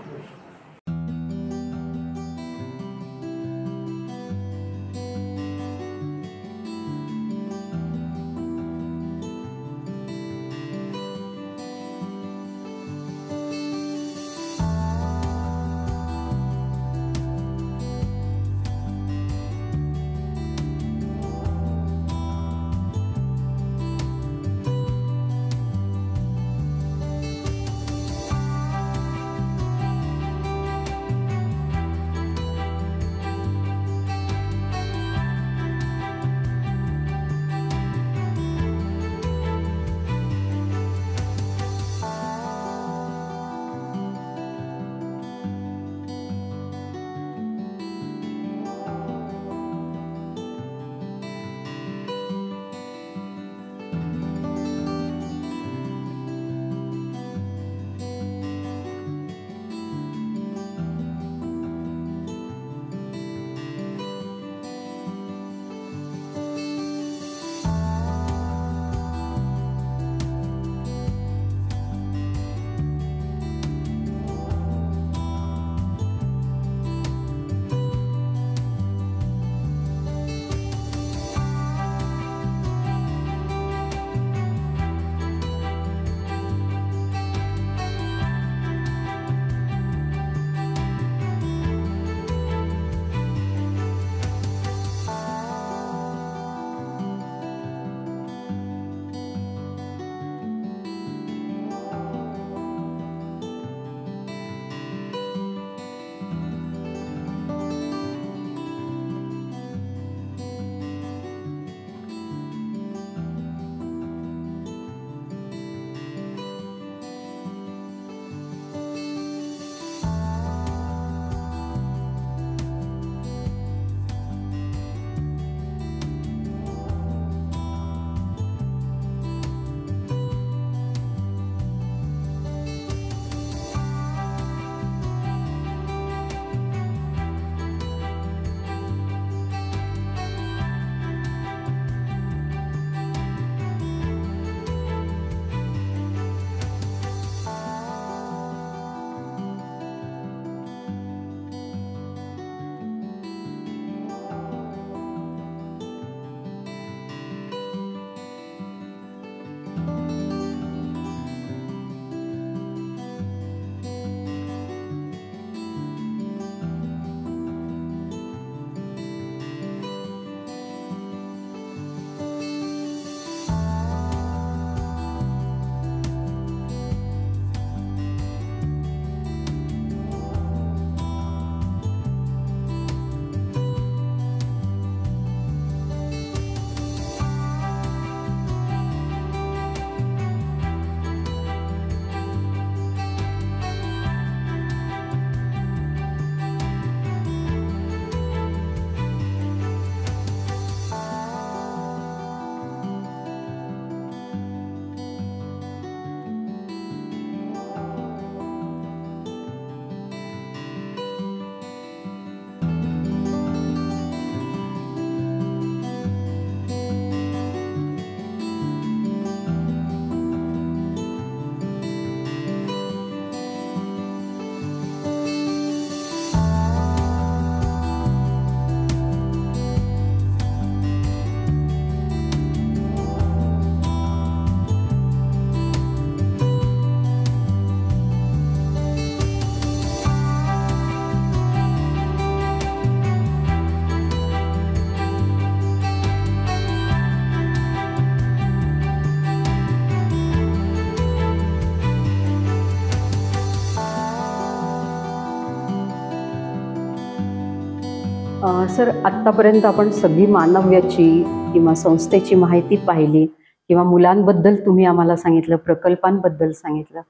सर, आत्तापर्यंत आपण सगळी मानव्याची किंवा संस्थेची माहिती पाहिली किंवा मुलांबद्दल तुम्ही आम्हाला सांगितलं, प्रकल्पांबद्दल सांगितलं.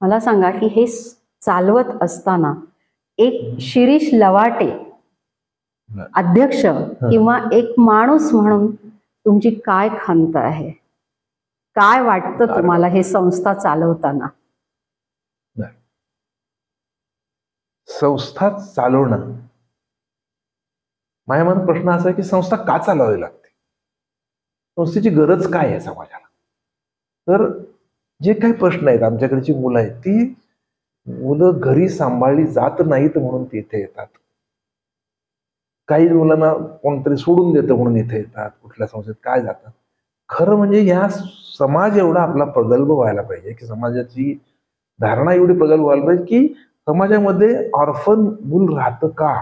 मला सांगा की हे चालवत असताना एक शिरीष लवाटे अध्यक्ष किंवा एक माणूस म्हणून तुमची काय खंत आहे? काय वाटतं तुम्हाला हे संस्था चालवताना? संस्था चालवणं, माझ्या मनात प्रश्न असा आहे की संस्था का चालवावी लागते, संस्थेची गरज काय आहे समाजाला. तर जे काही प्रश्न आहेत, आमच्याकडची मुलं आहेत, ती मुलं घरी सांभाळली जात नाहीत म्हणून ती इथे येतात. काही मुलांना कोणतरी सोडून देतं म्हणून इथे येतात, कुठल्या संस्थेत काय जातात. खरं म्हणजे या समाज एवढा आपला प्रगल्भ व्हायला पाहिजे की समाजाची धारणा एवढी प्रगल्भ व्हायला पाहिजे की समाजामध्ये ऑर्फन मूल राहतं का,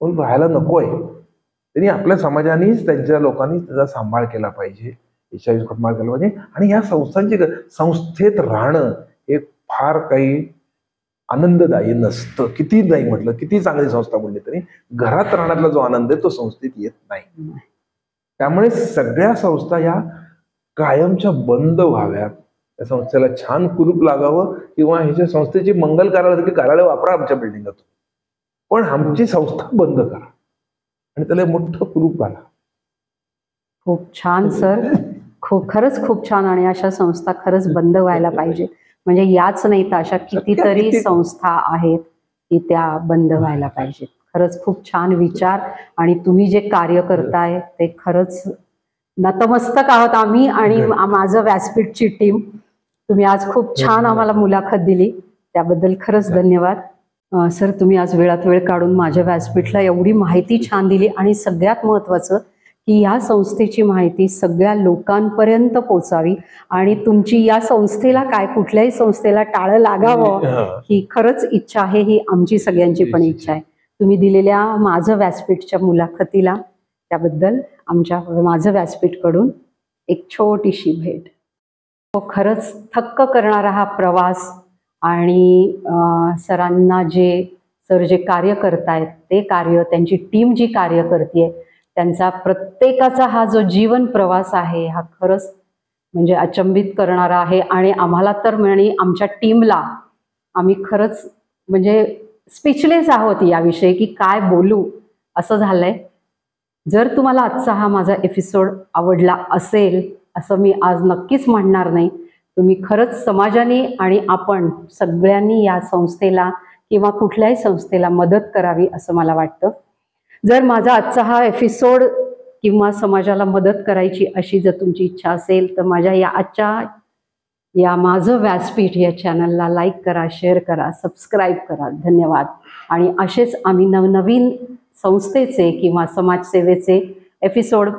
मूल राहायला नकोय, त्यांनी आपल्या समाजानेच त्यांच्या लोकांनी त्याचा सांभाळ केला पाहिजे, याच्या सांभाळ केला पाहिजे. आणि या संस्थांची संस्थेत राहणं हे फार काही आनंददायी नसतं. किती नाही म्हटलं, किती चांगली संस्था म्हणली तरी घरात राहण्यातला जो आनंद आहे तो संस्थेत येत नाही. त्यामुळे सगळ्या संस्था या कायमच्या बंद व्हाव्यात, त्या संस्थेला छान कुलूप लागावं किंवा ह्याच्या संस्थेची मंगल कार्यालय कार्यालय वापरा आमच्या बिल्डिंगातून, पण आमची संस्था बंद करा आणि त्याला मोठं कुलूप घाला. खूप छान सर, खरंच खूप छान. आणि अशा संस्था खरंच बंद व्हायला पाहिजे. म्हणजे याच नाही तर अशा कितीतरी संस्था आहेत की त्या बंद व्हायला पाहिजेत. खरंच खूप छान विचार. आणि तुम्ही जे कार्य करताय ते खरंच नतमस्तक आहोत आम्ही आणि माझं व्यासपीठची टीम. तुम्ही आज खूप छान आम्हाला मुलाखत दिली, त्याबद्दल खरंच धन्यवाद. सर, तुम्ही आज वेळात वेळ काढून माझ्या व्यासपीठला एवढी माहिती छान दिली आणि सगळ्यात महत्त्वाचं की या संस्थेची माहिती सगळ्या लोकांपर्यंत पोचावी आणि तुमची या संस्थेला काय, कुठल्याही संस्थेला टाळं लागावं ही खरंच इच्छा आहे, ही आमची सगळ्यांची पण इच्छा आहे. तुम्ही दिलेल्या माझं व्यासपीठच्या मुलाखतीला त्याबद्दल माझं व्यासपीठकडून एक छोटीशी भेट. खरंच थक्क करणारा हा प्रवास आणि सरांना सर जे कार्य करतायत ते कार्य, त्यांची टीम जी कार्य करते, त्यांचा प्रत्येकाचा हा जो जीवन प्रवास आहे हा खरंच म्हणजे अचंबित करणारा आहे. आणि आम्हाला तर म्हणजे आमच्या टीमला आम्ही खरंच म्हणजे स्पीचलेस आहोत याविषयी की काय बोलू असं झालंय. जर तुम्हाला आजचा हा माझा एपिसोड आवडला असेल असं मी आज नक्कीच म्हणणार नाही. तुम्ही खरंच समाजाने आणि आपण सगळ्यांनी या संस्थेला किंवा कुठल्याही संस्थेला मदत करावी असं मला वाटतं. जर माझा आजचा हा एपिसोड किंवा समाजाला मदत करायची अशी जर तुमची इच्छा असेल तर माझ्या या माझं व्यासपीठ या चॅनलला लाईक करा, शेअर करा, सबस्क्राईब करा. धन्यवाद. आणि असेच आम्ही नवनवीन संस्थेचे किंवा समाजसेवेचे एपिसोड,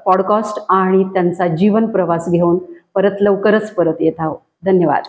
पॉडकास्ट आणि त्यांचा जीवन प्रवास घेऊन लवकरच परत येत आहोत. धन्यवाद.